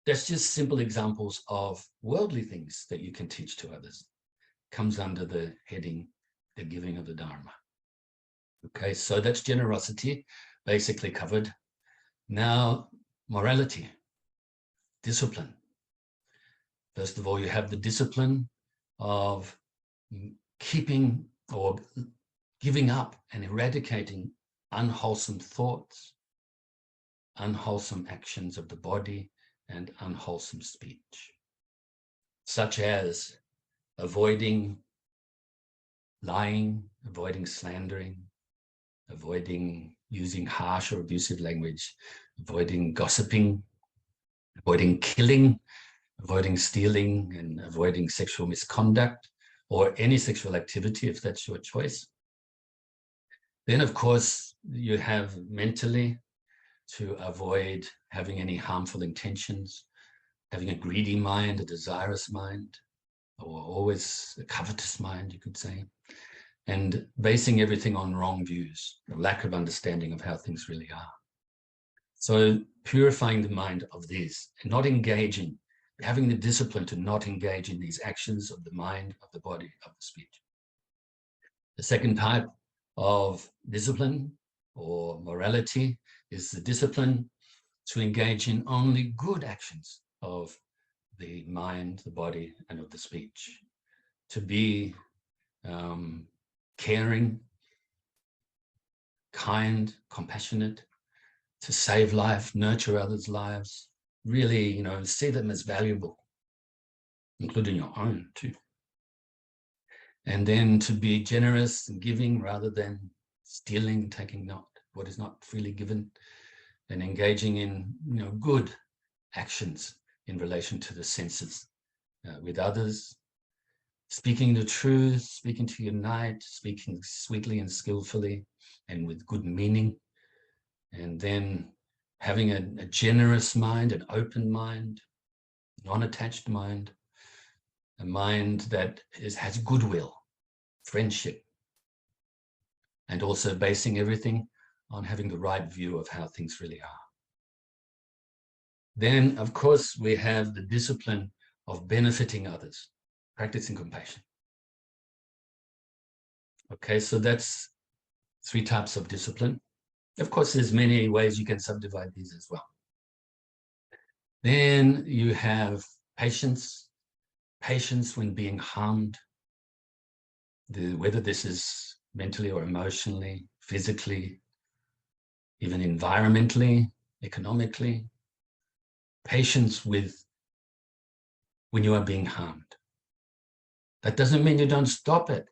that's just simple examples of worldly things that you can teach to others. Comes under the heading, the giving of the Dharma. Okay, so that's generosity, basically covered. Now, morality, discipline. First of all, you have the discipline of keeping or giving up and eradicating unwholesome thoughts, unwholesome actions of the body, and unwholesome speech, such as avoiding lying, avoiding slandering, avoiding using harsh or abusive language, avoiding gossiping, avoiding killing, avoiding stealing, and avoiding sexual misconduct or any sexual activity if that's your choice. Then, of course, you have mentally to avoid having any harmful intentions, having a greedy mind, a desirous mind, or always a covetous mind, you could say, and basing everything on wrong views, a lack of understanding of how things really are. So purifying the mind of these and not engaging, having the discipline to not engage in these actions of the mind, of the body, of the speech. The second type of discipline or morality is the discipline to engage in only good actions of the mind, the body, and of the speech. To be caring, kind, compassionate, to save life, nurture others' lives, really, see them as valuable, including your own too. And then to be generous and giving rather than stealing, taking not what is not freely given, and engaging in good actions in relation to the senses with others, speaking the truth, speaking to unite, speaking sweetly and skillfully and with good meaning, and then having a generous mind, an open mind, non-attached mind, a mind that has goodwill, friendship, and also basing everything on having the right view of how things really are. Then, of course, we have the discipline of benefiting others, practicing compassion. Okay, so that's 3 types of discipline. Of course, there's many ways you can subdivide these as well. Then you have patience, patience when being harmed, whether this is mentally or emotionally, physically, even environmentally, economically. Patience with when you are being harmed. That doesn't mean you don't stop it.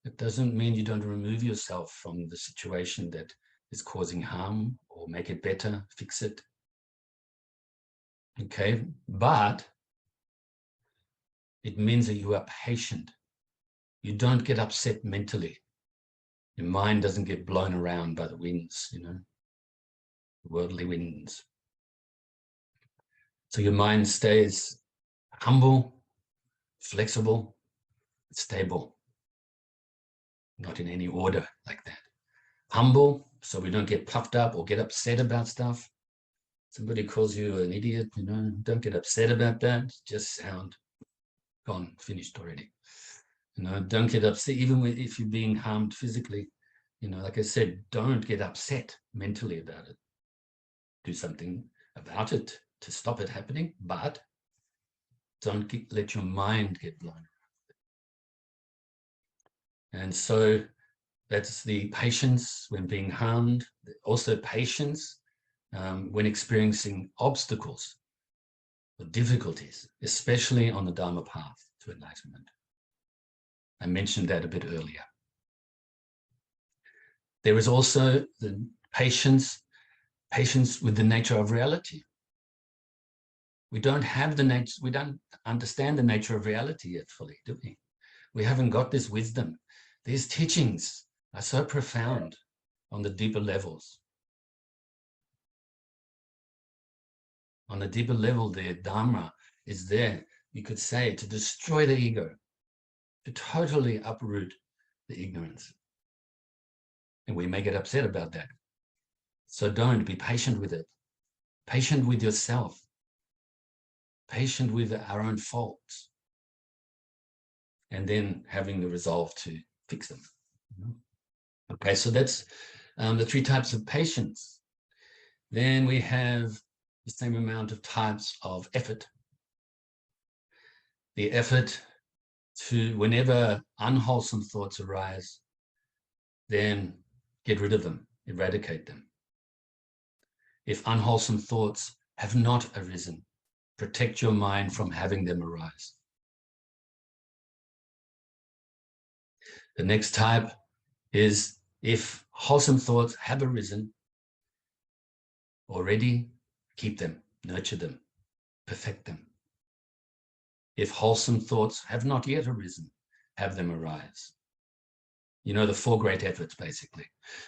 It doesn't mean you don't remove yourself from the situation that is causing harm or make it better, fix it. Okay, but it means that you are patient. You don't get upset mentally. Your mind doesn't get blown around by the winds, worldly winds. So your mind stays humble, flexible, stable, not in any order like that. Humble, so we don't get puffed up or get upset about stuff. Somebody calls you an idiot, don't get upset about that. Just sound gone, finished already. Don't get upset, even if you're being harmed physically. Like I said, don't get upset mentally about it. Do something about it to stop it happening, but don't let your mind get blown around. And so that's the patience when being harmed, also patience when experiencing obstacles or difficulties, especially on the Dharma path to enlightenment. I mentioned that a bit earlier. There is also the patience with the nature of reality. We don't have the nature, we don't understand the nature of reality yet fully, do we? We haven't got this wisdom. These teachings are so profound on the deeper levels. On a deeper level, the Dharma is there, you could say, to destroy the ego, to totally uproot the ignorance. And we may get upset about that. So don't be patient with it. Patient with yourself. Patient with our own faults. And then having the resolve to fix them. Okay, so that's the 3 types of patience. Then we have the same amount of types of effort. The effort to, whenever unwholesome thoughts arise, then get rid of them, eradicate them. If unwholesome thoughts have not arisen, protect your mind from having them arise. The next type is if wholesome thoughts have arisen already, keep them, nurture them, perfect them. If wholesome thoughts have not yet arisen, have them arise. The 4 great efforts, basically,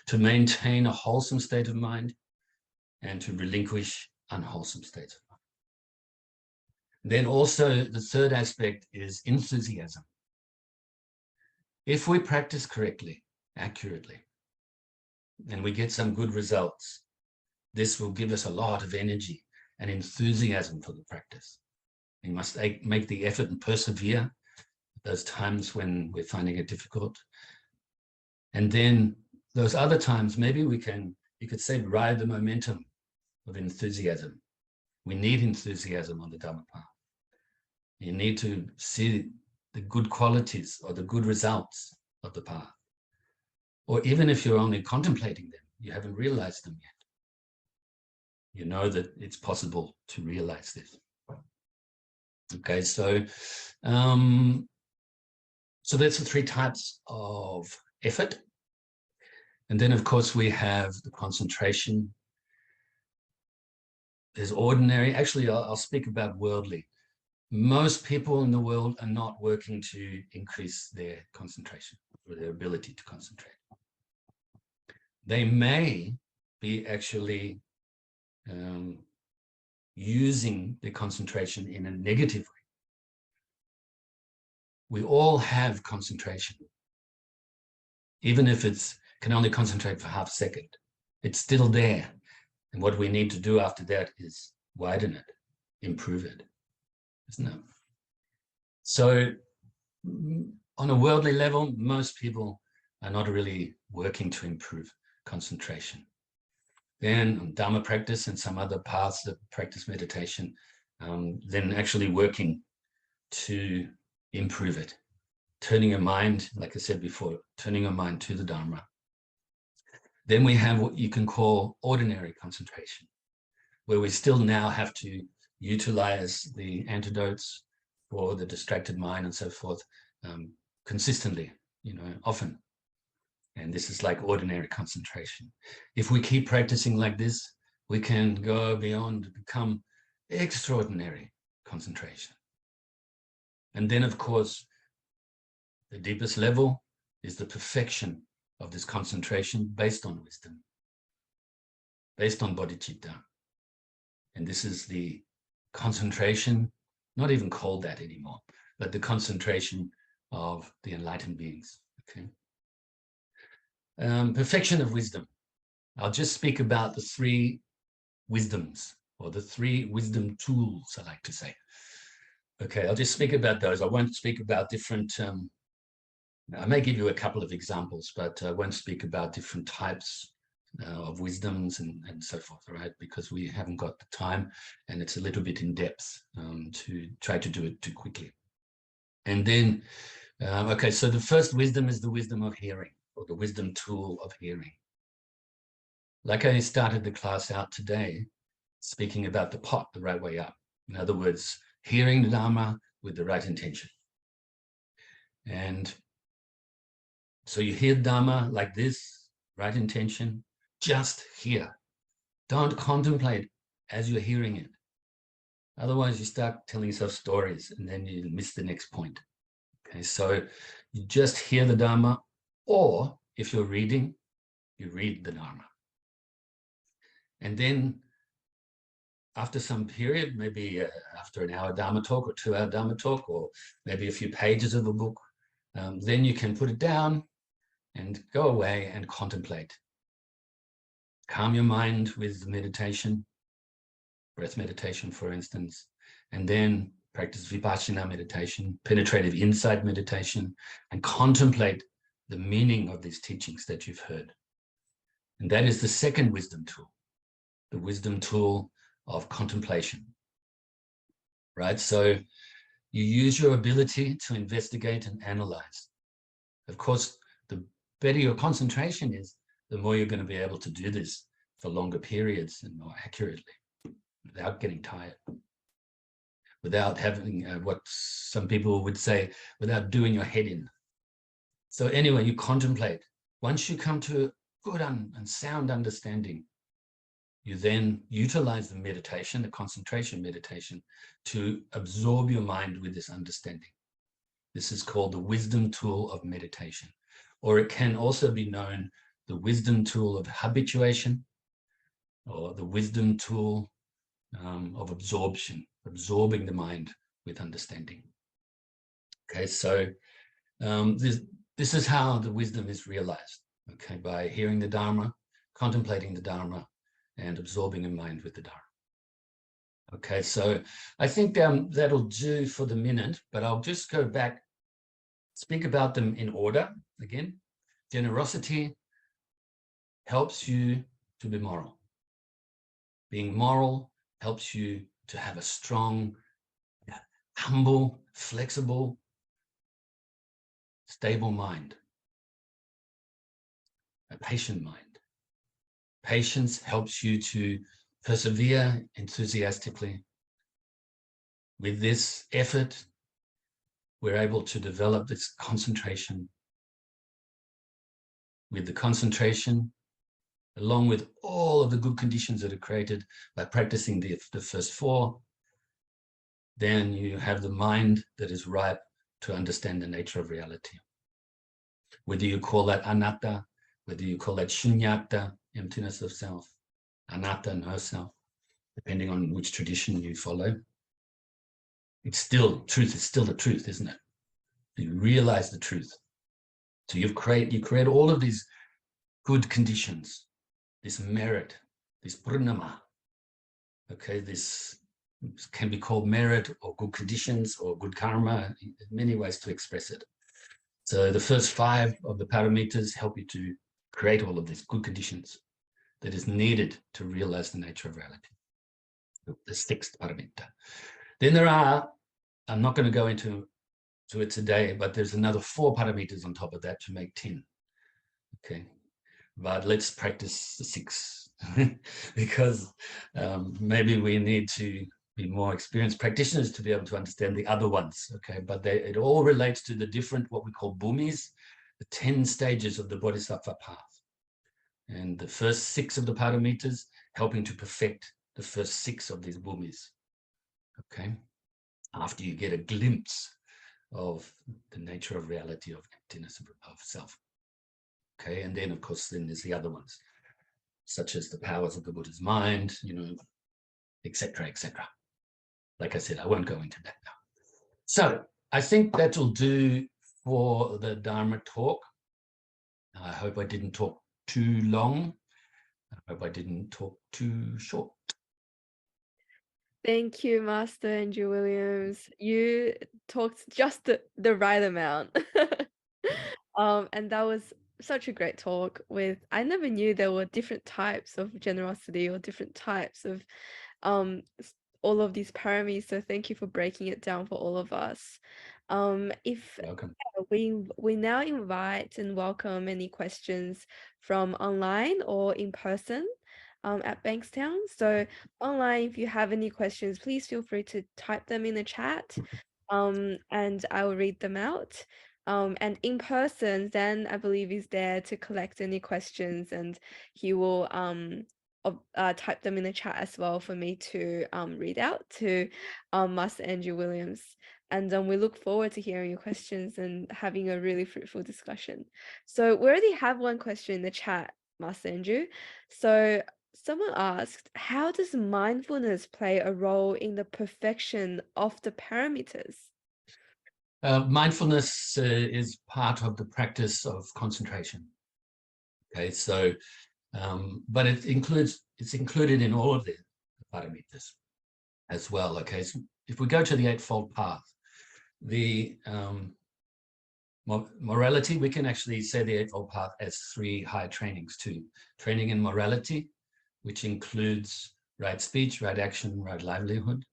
to maintain a wholesome state of mind and to relinquish unwholesome states of mind. Then also the 3rd aspect is enthusiasm. If we practice correctly, accurately, and we get some good results, this will give us a lot of energy and enthusiasm for the practice. We must make the effort and persevere at those times when we're finding it difficult. And then those other times, maybe you could say, ride the momentum of enthusiasm. We need enthusiasm on the Dharma path. You need to see the good qualities or the good results of the path. Or even if you're only contemplating them, you haven't realized them yet. You know that it's possible to realize this. Okay, so that's the 3 types of effort. And then, of course, we have the concentration. There's ordinary. Actually, I'll speak about worldly. Most people in the world are not working to increase their concentration or their ability to concentrate. They may be actually using their concentration in a negative way. We all have concentration. Even if it's can only concentrate for half a second, it's still there. And what we need to do after that is widen it, improve it, isn't it? So on a worldly level, most people are not really working to improve concentration. Then on Dharma practice and some other paths that practice meditation, then actually working to improve it, turning your mind, like I said before, turning your mind to the Dharma. Then we have what you can call ordinary concentration, where we still now have to utilize the antidotes for the distracted mind and so forth consistently, often. And this is like ordinary concentration. If we keep practicing like this, we can go beyond, become extraordinary concentration. And then, of course, the deepest level is the perfection of this concentration based on wisdom, based on bodhicitta. And this is the concentration, not even called that anymore, but the concentration of the enlightened beings. Okay. Perfection of wisdom. I'll just speak about the three wisdoms, or the three wisdom tools, I like to say. Okay, I'll just speak about those. I won't speak about different, I may give you a couple of examples, but I won't speak about different types of wisdoms and so forth, right? Because we haven't got the time and it's a little bit in depth to try to do it too quickly. And then, okay, so the first wisdom is the wisdom of hearing, or the wisdom tool of hearing. Like I started the class out today, speaking about the pot, the right way up. In other words, hearing the Dharma with the right intention. And so you hear Dharma like this, right intention, just hear. Don't contemplate as you're hearing it. Otherwise, you start telling yourself stories and then you miss the next point. Okay, so you just hear the Dharma, or if you're reading, you read the Dharma. And then after some period, maybe after an hour Dharma talk or 2 hour Dharma talk, or maybe a few pages of a book, then you can put it down and go away and contemplate. Calm your mind with meditation, breath meditation, for instance, and then practice vipassana meditation, penetrative insight meditation, and contemplate the meaning of these teachings that you've heard. And that is the second wisdom tool, the wisdom tool of contemplation, right? So you use your ability to investigate and analyze. Of course, the better your concentration is, the more you're going to be able to do this for longer periods and more accurately, without getting tired, without having what some people would say, without doing your head in. So anyway, you contemplate. Once you come to good and sound understanding, you then utilize the meditation, the concentration meditation, to absorb your mind with this understanding. This is called the wisdom tool of meditation, or it can also be known the wisdom tool of habituation, or the wisdom tool of absorption, absorbing the mind with understanding. Okay, so this is how the wisdom is realized, okay, by hearing the Dharma, contemplating the Dharma, and absorbing in mind with the Dharma. Okay, so I think that'll do for the minute, but I'll just go back, speak about them in order again. Generosity helps you to be moral. Being moral helps you to have a strong, humble, flexible, stable mind, a patient mind. Patience helps you to persevere enthusiastically. With this effort, we're able to develop this concentration. with the concentration, along with all of the good conditions that are created by practicing the first four, then you have the mind that is ripe to understand the nature of reality. Whether you call that anatta, whether you call that shunyata, emptiness of self, anatta, no self, depending on which tradition you follow, it's still truth. It's still the truth, isn't it? You realize the truth. So you create all of these good conditions, this merit, this purnama. Okay, this can be called merit or good conditions or good karma, many ways to express it. So the first 5 of the paramitas help you to create all of these good conditions that is needed to realize the nature of reality. The 6th paramita. Then there are, I'm not going to go into it today, but there's another 4 paramitas on top of that to make 10. Okay, but let's practice the 6 because maybe we need to be more experienced practitioners to be able to understand the other ones. Okay, but it all relates to the different, what we call bhumis, the 10 stages of the bodhisattva path. And the first 6 of the paramitas helping to perfect the first 6 of these bhumis. Okay, after you get a glimpse of the nature of reality, of emptiness of self. Okay, and then of course then there's the other ones, such as the powers of the Buddha's mind, etc., etc. Like I said, I won't go into that now. So I think that'll do for the Dharma talk. I hope I didn't talk too long. I hope I didn't talk too short. Thank you, Master Andrew Williams. You talked just the right amount. And that was such a great talk I never knew there were different types of generosity or different types of all of these parameters. So thank you for breaking it down for all of us. If Welcome. we now invite and welcome any questions from online or in person at Bankstown. So online, if you have any questions, please feel free to type them in the chat and I will read them out. And in person, Zen, I believe, is there to collect any questions, and he will type them in the chat as well for me to read out to Master Andrew Williams. And we look forward to hearing your questions and having a really fruitful discussion. So we already have one question in the chat, Master Andrew. So someone asked, how does mindfulness play a role in the perfection of the parameters? Mindfulness is part of the practice of concentration. Okay, so, but it's included in all of the paramitas as well. Okay, so if we go to the Eightfold Path, the morality, we can actually say the Eightfold Path as 3 high trainings too. Training in morality, which includes right speech, right action, right livelihood.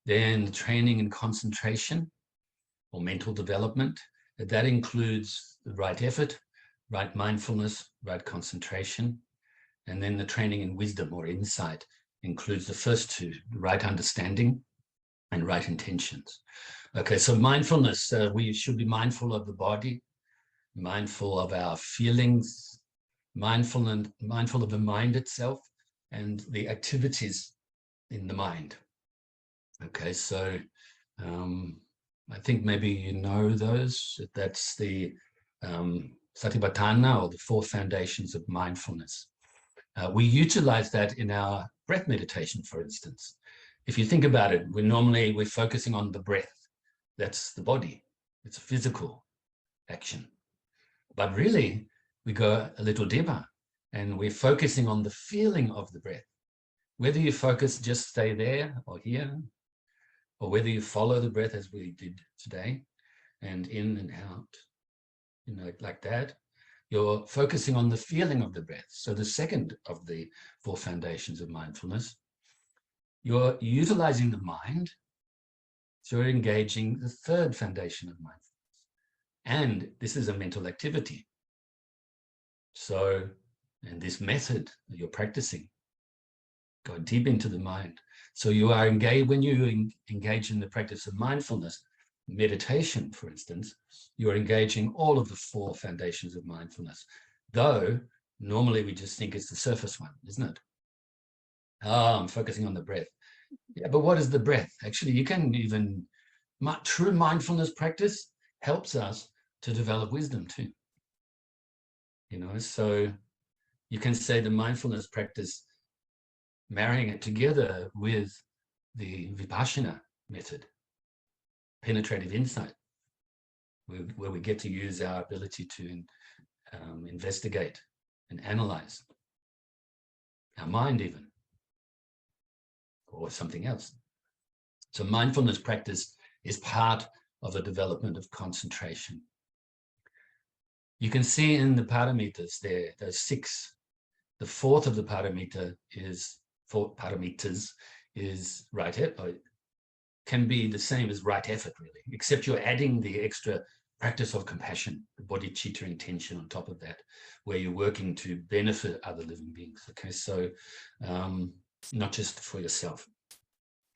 Then training in concentration or mental development. That includes the right effort, right mindfulness, right concentration. And then the training in wisdom or insight includes the first 2, right understanding and right intentions. Okay, so mindfulness, we should be mindful of the body, mindful of our feelings, mindful of the mind itself and the activities in the mind. Okay, so I think maybe you know those. That's the Satipatthana, or the 4 foundations of mindfulness. We utilize that in our breath meditation, for instance. If you think about it, we're focusing on the breath. That's the body. It's a physical action. But really, we go a little deeper and we're focusing on the feeling of the breath. Whether you focus, just stay there or here, or whether you follow the breath as we did today, and in and out, like that, you're focusing on the feeling of the breath. So the second of the 4 foundations of mindfulness, you're utilizing the mind, so you're engaging the 3rd foundation of mindfulness. And this is a mental activity. So, and this method that you're practicing, go deep into the mind. So you are engaged, when you engage in the practice of mindfulness, meditation, for instance, you're engaging all of the 4 foundations of mindfulness. though normally we just think it's the surface one, isn't it? Oh, I'm focusing on the breath. Yeah, but what is the breath? Actually, you can even, true mindfulness practice helps us to develop wisdom too. So you can say the mindfulness practice, marrying it together with the Vipassana method, penetrative insight, where we get to use our ability to investigate and analyze our mind even, or something else. So mindfulness practice is part of the development of concentration. You can see in the paramitas there, those 6, the fourth of the paramitas is right effort. Can be the same as right effort, really, except you're adding the extra practice of compassion, the bodhicitta intention on top of that, where you're working to benefit other living beings. Okay, so not just for yourself.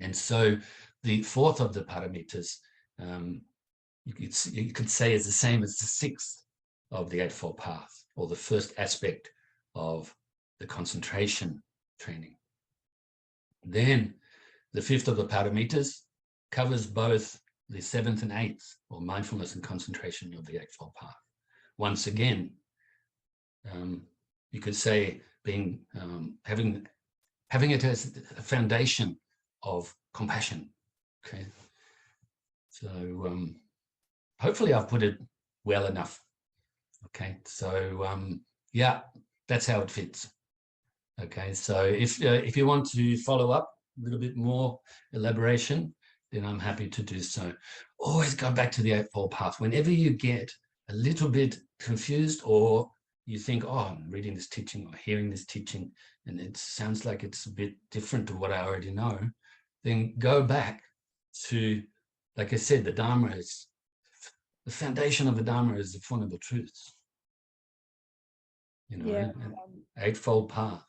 And so the fourth of the paramitas, you could say is the same as the 6th of the Eightfold Path, or the first aspect of the concentration training. Then the 5th of the paramitas covers both the 7th and 8th, or mindfulness and concentration of the Eightfold Path. Once again, you could say being having it as a foundation of compassion. Okay, so hopefully I've put it well enough. Okay, so yeah, that's how it fits. Okay, so if you want to follow up a little bit more elaboration, then I'm happy to do so. Always go back to the Eightfold Path. Whenever you get a little bit confused, or you think, oh, I'm reading this teaching or hearing this teaching, and it sounds like it's a bit different to what I already know, then go back to, like I said, the Dharma is, the foundation of the Dharma is the Fundamental Truths. Yeah. Eightfold Path.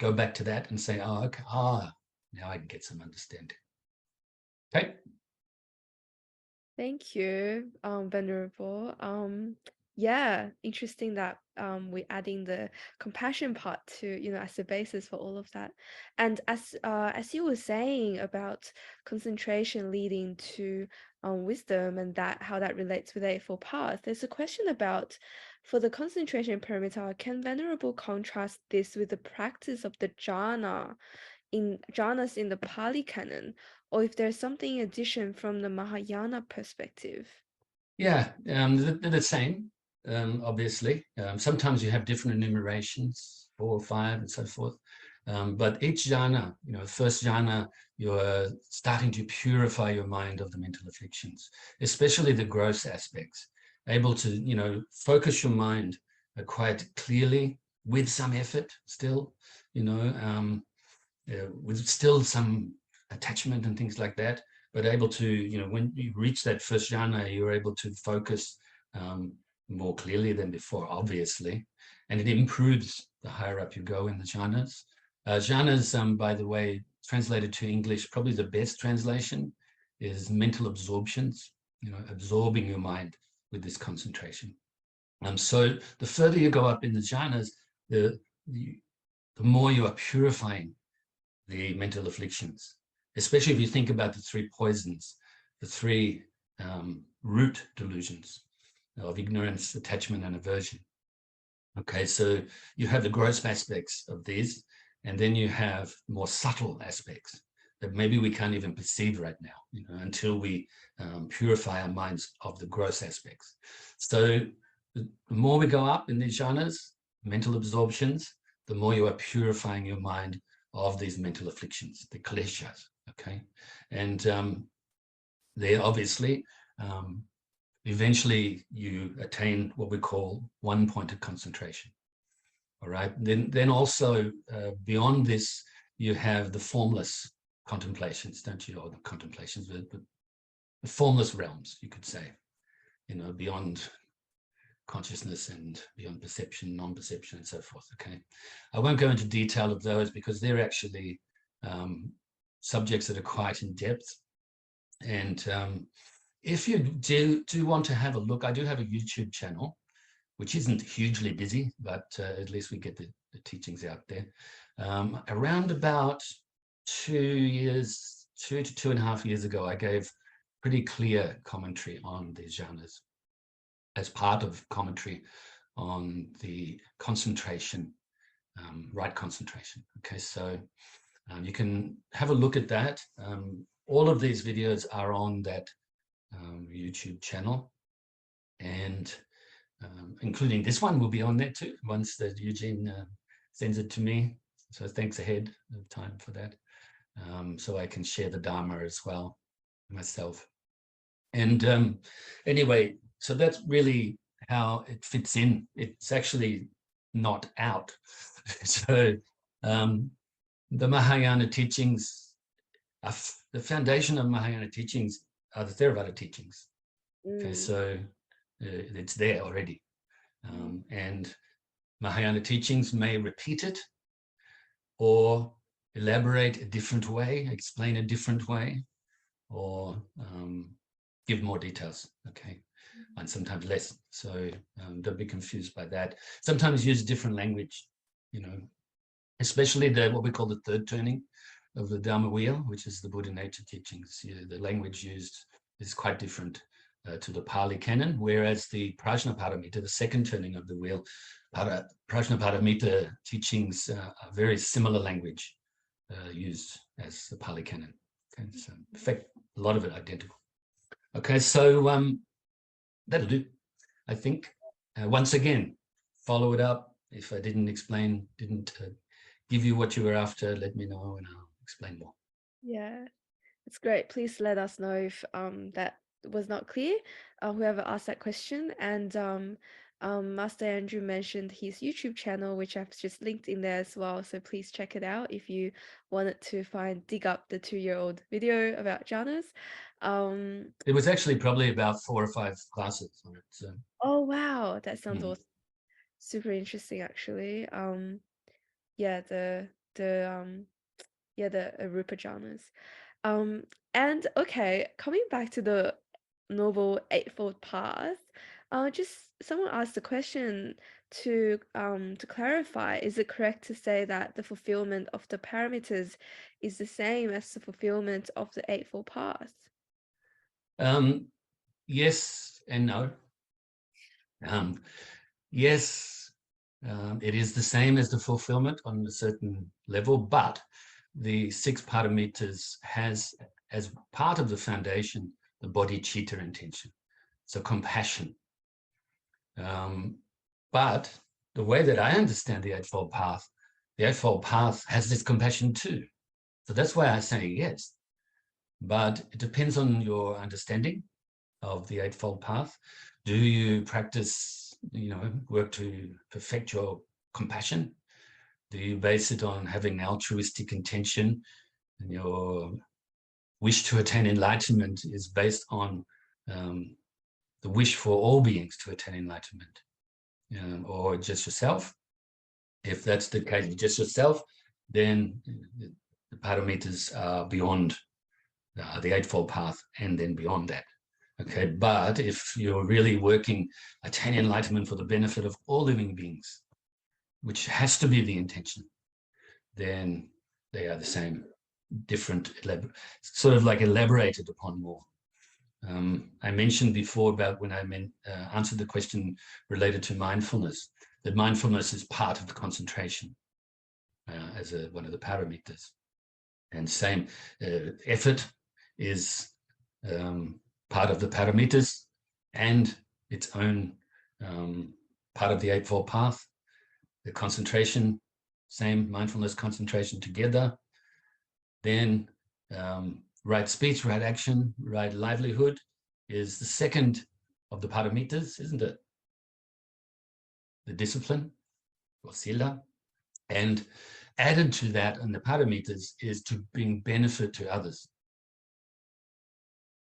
Go back to that and say, oh, okay, now I can get some understanding. Okay. Thank you, Venerable. Yeah, interesting that we're adding the compassion part to, as the basis for all of that. And as you were saying about concentration leading to wisdom, and that how that relates with the Eightfold Path, there's a question about, for the concentration parameter, can Venerable contrast this with the practice of the jhanas in the Pali Canon, or if there's something in addition from the Mahayana perspective? Yeah, they're the same, obviously. Sometimes you have different enumerations, 4 or 5 and so forth. But each jhana, first jhana, you're starting to purify your mind of the mental afflictions, especially the gross aspects, able to, focus your mind quite clearly with some effort still, with still some attachment and things like that, but able to, when you reach that first jhana, you're able to focus more clearly than before, obviously, and it improves the higher up you go in the jhanas. Jhanas, by the way, translated to English, probably the best translation is mental absorptions, absorbing your mind with this concentration. So the further you go up in the jhanas, the more you are purifying the mental afflictions, especially if you think about the 3 poisons, the 3 root delusions of ignorance, attachment, and aversion. Okay, so you have the gross aspects of these, and then you have more subtle aspects that maybe we can't even perceive right now, until we purify our minds of the gross aspects. So the more we go up in these jhanas, mental absorptions, the more you are purifying your mind of these mental afflictions, the kleshas, okay? And they obviously, eventually you attain what we call one-pointed concentration, all right? Then also beyond this, you have the formless contemplations, don't you? Or the contemplations, the formless realms, you could say, beyond consciousness and beyond perception, non-perception, and so forth. Okay, I won't go into detail of those because they're actually subjects that are quite in depth. And if you do want to have a look, I do have a YouTube channel which isn't hugely busy, but at least we get the teachings out there. Around about 2 to 2.5 years ago, I gave pretty clear commentary on these jhanas as part of commentary on the concentration, right concentration. Okay, so you can have a look at that. All of these videos are on that YouTube channel, and including this one will be on there too once that Eugene sends it to me. So thanks ahead of time for that. So I can share the Dharma as well myself. And anyway, so that's really how it fits in. It's actually not out. So the Mahayana teachings, the foundation of Mahayana teachings are the Theravada teachings. Okay, so it's there already. And Mahayana teachings may repeat it or elaborate a different way, explain a different way, or give more details, okay, and sometimes less. So don't be confused by that. Sometimes use different language, especially what we call the third turning of the Dharma wheel, which is the Buddha nature teachings. The language used is quite different to the Pali canon, whereas the Prajnaparamita, the second turning of the wheel, Prajnaparamita teachings are very similar language used as the Pali canon. Okay, so in fact, a lot of it identical. Okay, so that'll do, I think. Once again, follow it up. If I didn't give you what you were after, let me know and I'll explain more. Yeah, it's great. Please let us know if that was not clear, whoever asked that question. And Master Andrew mentioned his YouTube channel, which I've just linked in there as well. So please check it out if you wanted to dig up the 2-year-old video about jhanas. It was actually probably about 4 or 5 classes on it. So. Oh wow, that sounds awesome. Super interesting, actually. Yeah, the Arupa jhanas. And okay, coming back to the Noble Eightfold Path, just someone asked the question to clarify, is it correct to say that the fulfillment of the paramitas is the same as the fulfillment of the Eightfold Path? Yes and no. Yes, it is the same as the fulfillment on a certain level, but the 6 paramitas has, as part of the foundation, the bodhicitta intention, so compassion. But the way that I understand the Eightfold Path has this compassion too. So that's why I say yes. But it depends on your understanding of the Eightfold Path. Do you practice, work to perfect your compassion? Do you base it on having altruistic intention, and your wish to attain enlightenment is based on the wish for all beings to attain enlightenment, or just yourself? If that's the case, just yourself, then the paramitas are beyond the Eightfold Path and then beyond that. Okay, but if you're really working, attain enlightenment for the benefit of all living beings, which has to be the intention, then they are the same, different, sort of like elaborated upon more. I mentioned before about when I answered the question related to mindfulness, that mindfulness is part of the concentration as one of the paramitas. And same, effort is part of the paramitas and its own part of the Eightfold Path. The concentration, same, mindfulness, concentration together. Then right speech, right action, right livelihood is the second of the paramitas, isn't it? The discipline, or sila. And added to that in the paramitas is to bring benefit to others.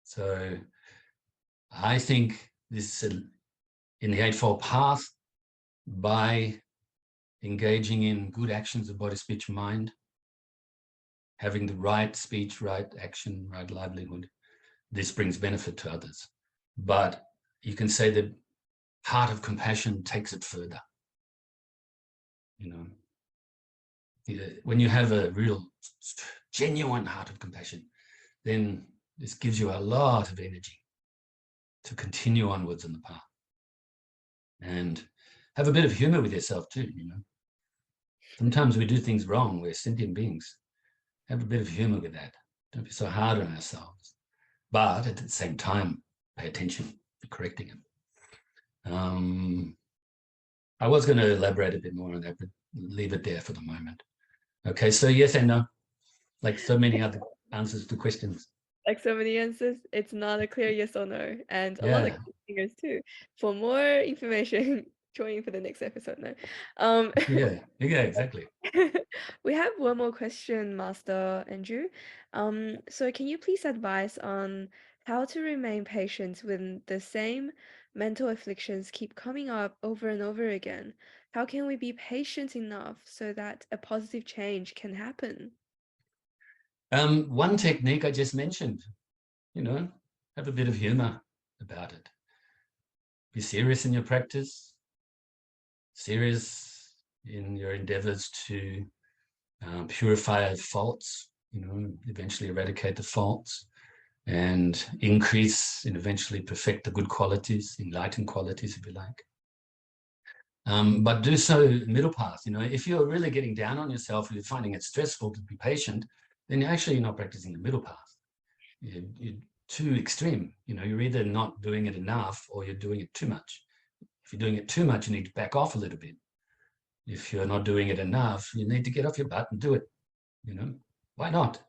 So I think this in the Eightfold Path, by engaging in good actions of body, speech, mind, having the right speech, right action, right livelihood, this brings benefit to others. But you can say that heart of compassion takes it further. You know, when you have a real genuine heart of compassion, then this gives you a lot of energy to continue onwards in the path. And have a bit of humor with yourself too, you know. Sometimes we do things wrong. We're sentient beings. Have a bit of humor with that. Don't be so hard on ourselves. But at the same time, pay attention to correcting it. I was going to elaborate a bit more on that, but leave it there for the moment. Okay, so yes and no, like so many other answers to questions. Like so many answers, it's not a clear yes or no, and a lot of Yeah, fingers too. For more information, join for the next episode. No, yeah, exactly. we have one more question, Master Andrew. So can you please advise on how to remain patient when the same mental afflictions keep coming up over and over again? How can we be patient enough so that a positive change can happen? One technique I just mentioned, you know, have a bit of humor about it. Be serious in your practice, serious in your endeavors to purify faults, you know, eventually eradicate the faults and increase and eventually perfect the good qualities, enlightened qualities, if you like. But do so middle path. You know, if you're really getting down on yourself and you're finding it stressful to be patient, then you're actually not practicing the middle path. You're too extreme. You know, you're either not doing it enough or you're doing it too much. If you're doing it too much, you need to back off a little bit. If you're not doing it enough, you need to get off your butt and do it. You know, why not?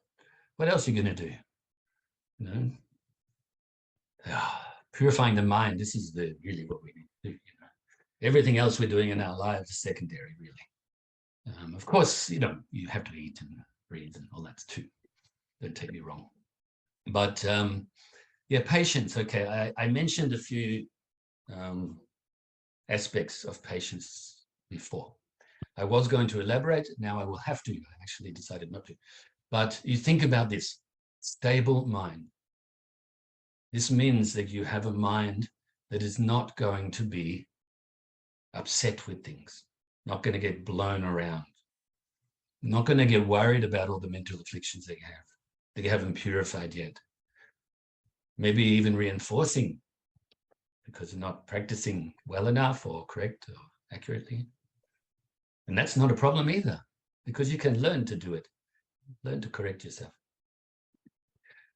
What else are you going to do? You know, purifying the mind. This is really what we need to do. You know, everything else we're doing in our lives is secondary, really. Of course, you know, you have to eat and breathe and all that too. Don't take me wrong. But yeah, patience. Okay, I mentioned a few aspects of patience before. I was going to elaborate. Now I will have to. I actually decided not to. But you think about this stable mind. This means that you have a mind that is not going to be upset with things, not going to get blown around, not going to get worried about all the mental afflictions that you haven't purified yet. Maybe even reinforcing because you're not practicing well enough or correct or accurately. And that's not a problem either, because you can learn to do it, learn to correct yourself.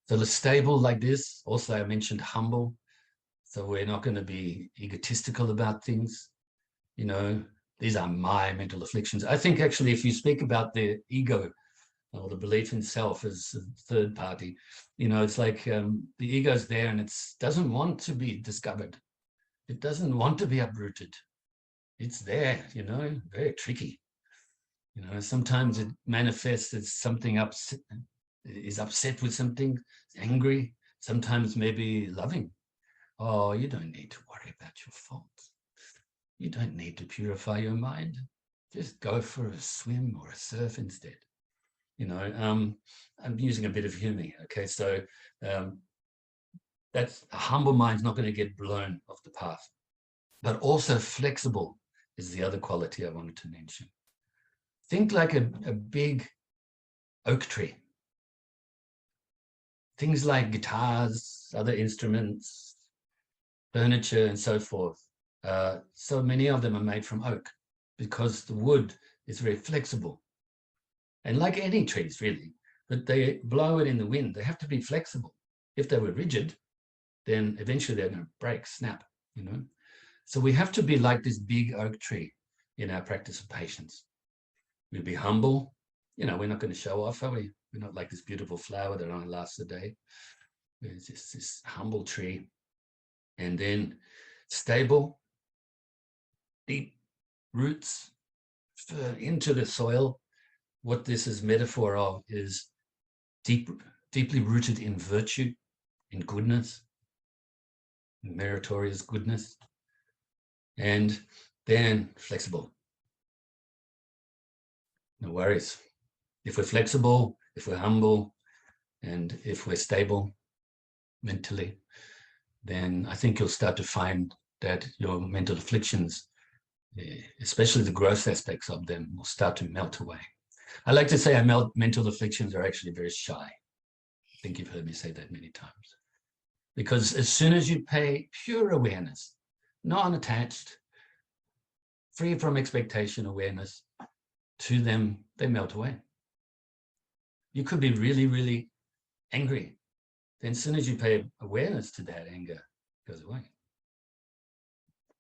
So the stable like this, also I mentioned humble. So we're not going to be egotistical about things. You know, these are my mental afflictions. I think actually if you speak about the ego or the belief in self as a third party, you know, it's like the ego's there and it doesn't want to be discovered. It doesn't want to be uprooted. It's there, you know, very tricky. You know, sometimes it manifests as something upset, is upset with something, angry, sometimes maybe loving. Oh, you don't need to worry about your faults. You don't need to purify your mind. Just go for a swim or a surf instead. You know, I'm using a bit of humor. Okay, so that's a humble mind's not going to get blown off the path, but also flexible is the other quality I wanted to mention. Think like a big oak tree. Things like guitars, other instruments, furniture, and so forth. So many of them are made from oak because the wood is very flexible. And like any trees, really, but they blow it in the wind. They have to be flexible. If they were rigid, then eventually they're going to break, snap, you know. So we have to be like this big oak tree in our practice of patience. We'll be humble. You know, we're not going to show off, are we? We're not like this beautiful flower that only lasts a day. It's just this humble tree. And then stable, deep roots into the soil. What this is metaphor of is deeply rooted in virtue, in goodness, in meritorious goodness, and then flexible. No worries. If we're flexible, if we're humble, and if we're stable mentally, then I think you'll start to find that your mental afflictions, especially the gross aspects of them, will start to melt away. I like to say mental afflictions are actually very shy. I think you've heard me say that many times. Because as soon as you pay pure awareness, non-attached, free from expectation awareness to them, they melt away. You could be really, really angry. Then as soon as you pay awareness to that, anger, it goes away.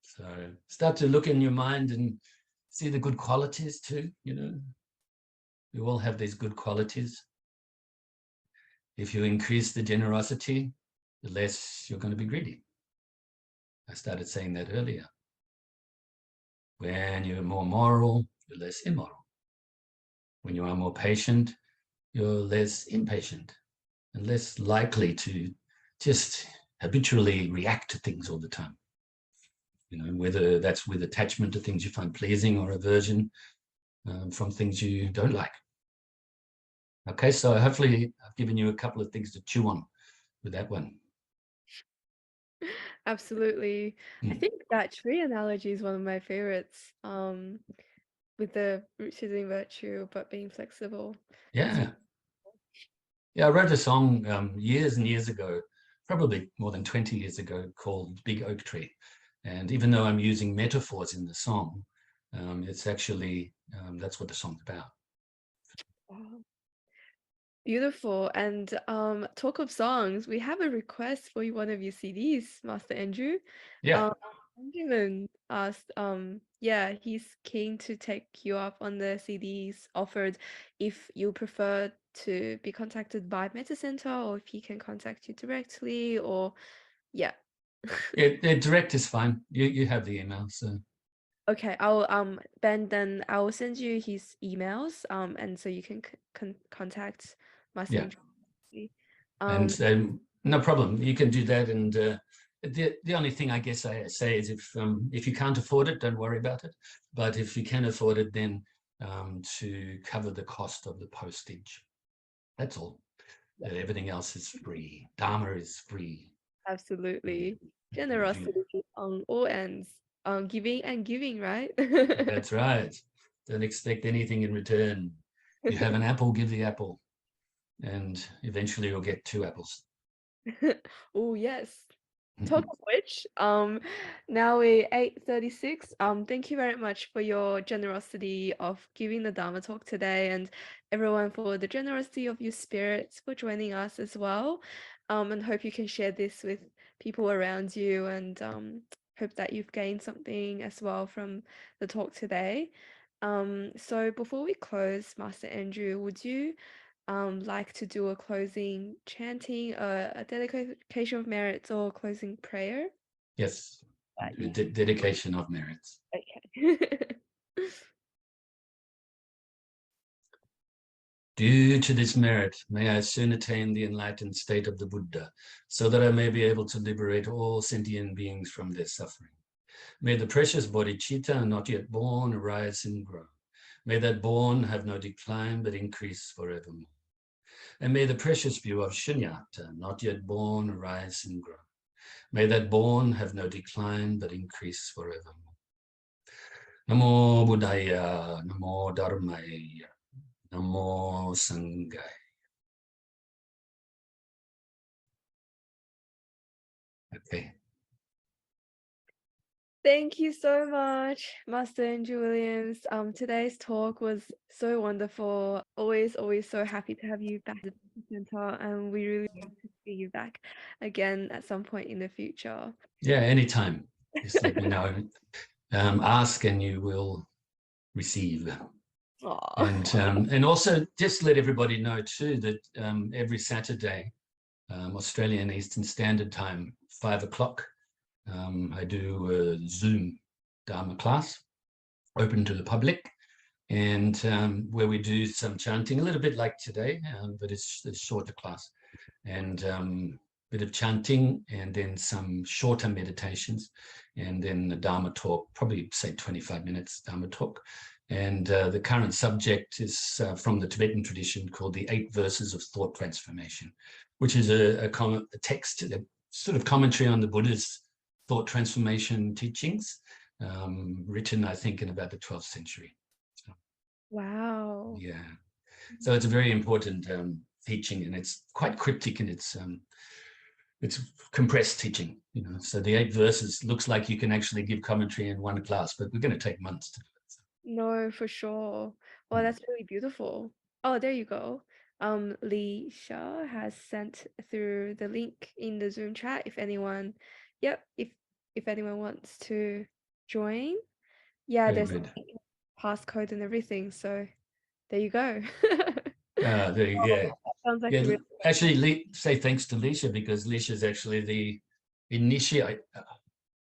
So start to look in your mind and see the good qualities too, We all have these good qualities. If you increase the generosity, the less you're going to be greedy. I started saying that earlier. When you're more moral, you're less immoral. When you are more patient, you're less impatient and less likely to just habitually react to things all the time. Whether that's with attachment to things you find pleasing or aversion from things you don't like. Okay, so hopefully I've given you a couple of things to chew on with that one. Absolutely. I think that tree analogy is one of my favorites, with the rooted in virtue but being flexible. Yeah. Yeah, I wrote a song years and years ago, probably more than 20 years ago, called Big Oak Tree. And even though I'm using metaphors in the song, it's actually, that's what the song's about. Wow. Beautiful. And talk of songs, we have a request for one of your CDs, Master Andrew. Yeah. Benjamin asked, yeah, he's keen to take you up on the CDs offered if you prefer to be contacted by Metta Centre or if he can contact you directly or yeah. Yeah, direct is fine. You have the email, so. Okay, I'll Ben, then I will send you his emails and so you can contact Master Yeah. Andrew. And no problem, you can do that. And the only thing I guess I say is if you can't afford it, don't worry about it. But if you can afford it, then to cover the cost of the postage. That's all. Everything else is free. Dharma is free. Absolutely. Generosity on all ends. Giving and giving, right? That's right. Don't expect anything in return. You have an apple, give the apple. And eventually you'll get 2 apples. Oh, yes. Talk of which, now we're 8:36. Thank you very much for your generosity of giving the Dharma talk today, and everyone for the generosity of your spirits for joining us as well. And hope you can share this with people around you, and hope that you've gained something as well from the talk today. So before we close, Master Andrew, would you like to do a closing chanting, a dedication of merits, or closing prayer? Yes, dedication of merits. Okay. Due to this merit, may I soon attain the enlightened state of the Buddha, so that I may be able to liberate all sentient beings from their suffering. May the precious bodhicitta not yet born arise and grow. May that born have no decline but increase forevermore. And may the precious view of shunyata not yet born arise and grow. May that born have no decline but increase forevermore. Namo Buddhaya, Namo Dharmaya, Namo Sanghaya. Okay. Thank you so much, Master Andrew Williams. Today's talk was so wonderful. Always so happy to have you back at the center, and we really hope to see you back again at some point in the future. Yeah, anytime. Just let me know. Ask and you will receive. And also just let everybody know too that every Saturday, Australian Eastern Standard Time, 5 o'clock, I do a Zoom Dharma class open to the public, and where we do some chanting, a little bit like today, but it's a shorter class, and bit of chanting, and then some shorter meditations, and then the Dharma talk, probably say 25 minutes Dharma talk. And the current subject is from the Tibetan tradition called the 8 Verses of Thought Transformation, which is a text, a sort of commentary on the Buddha's thought transformation teachings, written, I think, in about the 12th century. So, Wow. yeah. So it's a very important teaching, and it's quite cryptic in its compressed teaching. So the 8 verses looks like you can actually give commentary in one class, but we're going to take months to do it. So. No, for sure. Oh, that's really beautiful. Oh, there you go. Lee Shah has sent through the link in the Zoom chat if anyone, yep, if anyone wants to join. Yeah, Very there's good. passcode and everything, so there you go. Yeah. Sounds like a Yeah, really actually, say thanks to Leisha, because Leisha is actually the initiate,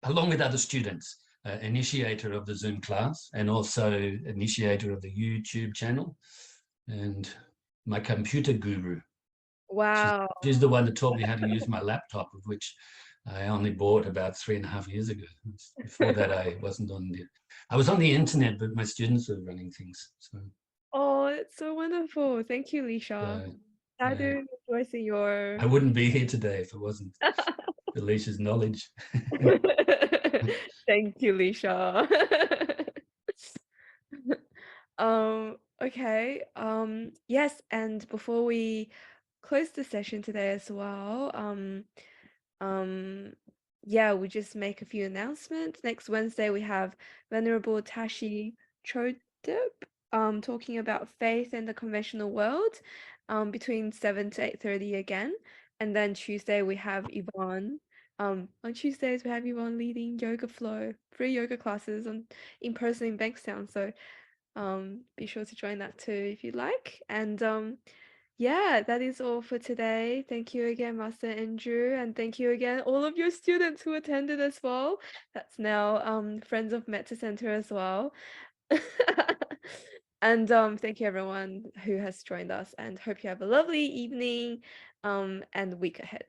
along with other students, initiator of the Zoom class, and also initiator of the YouTube channel, and my computer guru. wow. She's the one that taught me how to use my laptop, of which I only bought about 3.5 years ago. Before that, I wasn't on I was on the internet, but my students were running things. So, Oh, it's so wonderful. Thank you, Lisha. I yeah, do enjoy seeing your I wouldn't be here today if it wasn't for Leisha's knowledge. Thank you, Lisha. Okay. Yes, and before we close the session today as well, um, yeah, we just make a few announcements. Next Wednesday we have Venerable Tashi Chodip talking about faith in the conventional world between 7 to 8:30 again. And then Tuesday we have Yvonne. On Tuesdays we have Yvonne leading yoga flow, free yoga classes in person in Bankstown. So be sure to join that too if you like. And yeah, that is all for today. Thank you again, Master Andrew, and thank you again all of your students who attended as well. That's now friends of Metta Centre as well. And thank you everyone who has joined us, and hope you have a lovely evening and week ahead.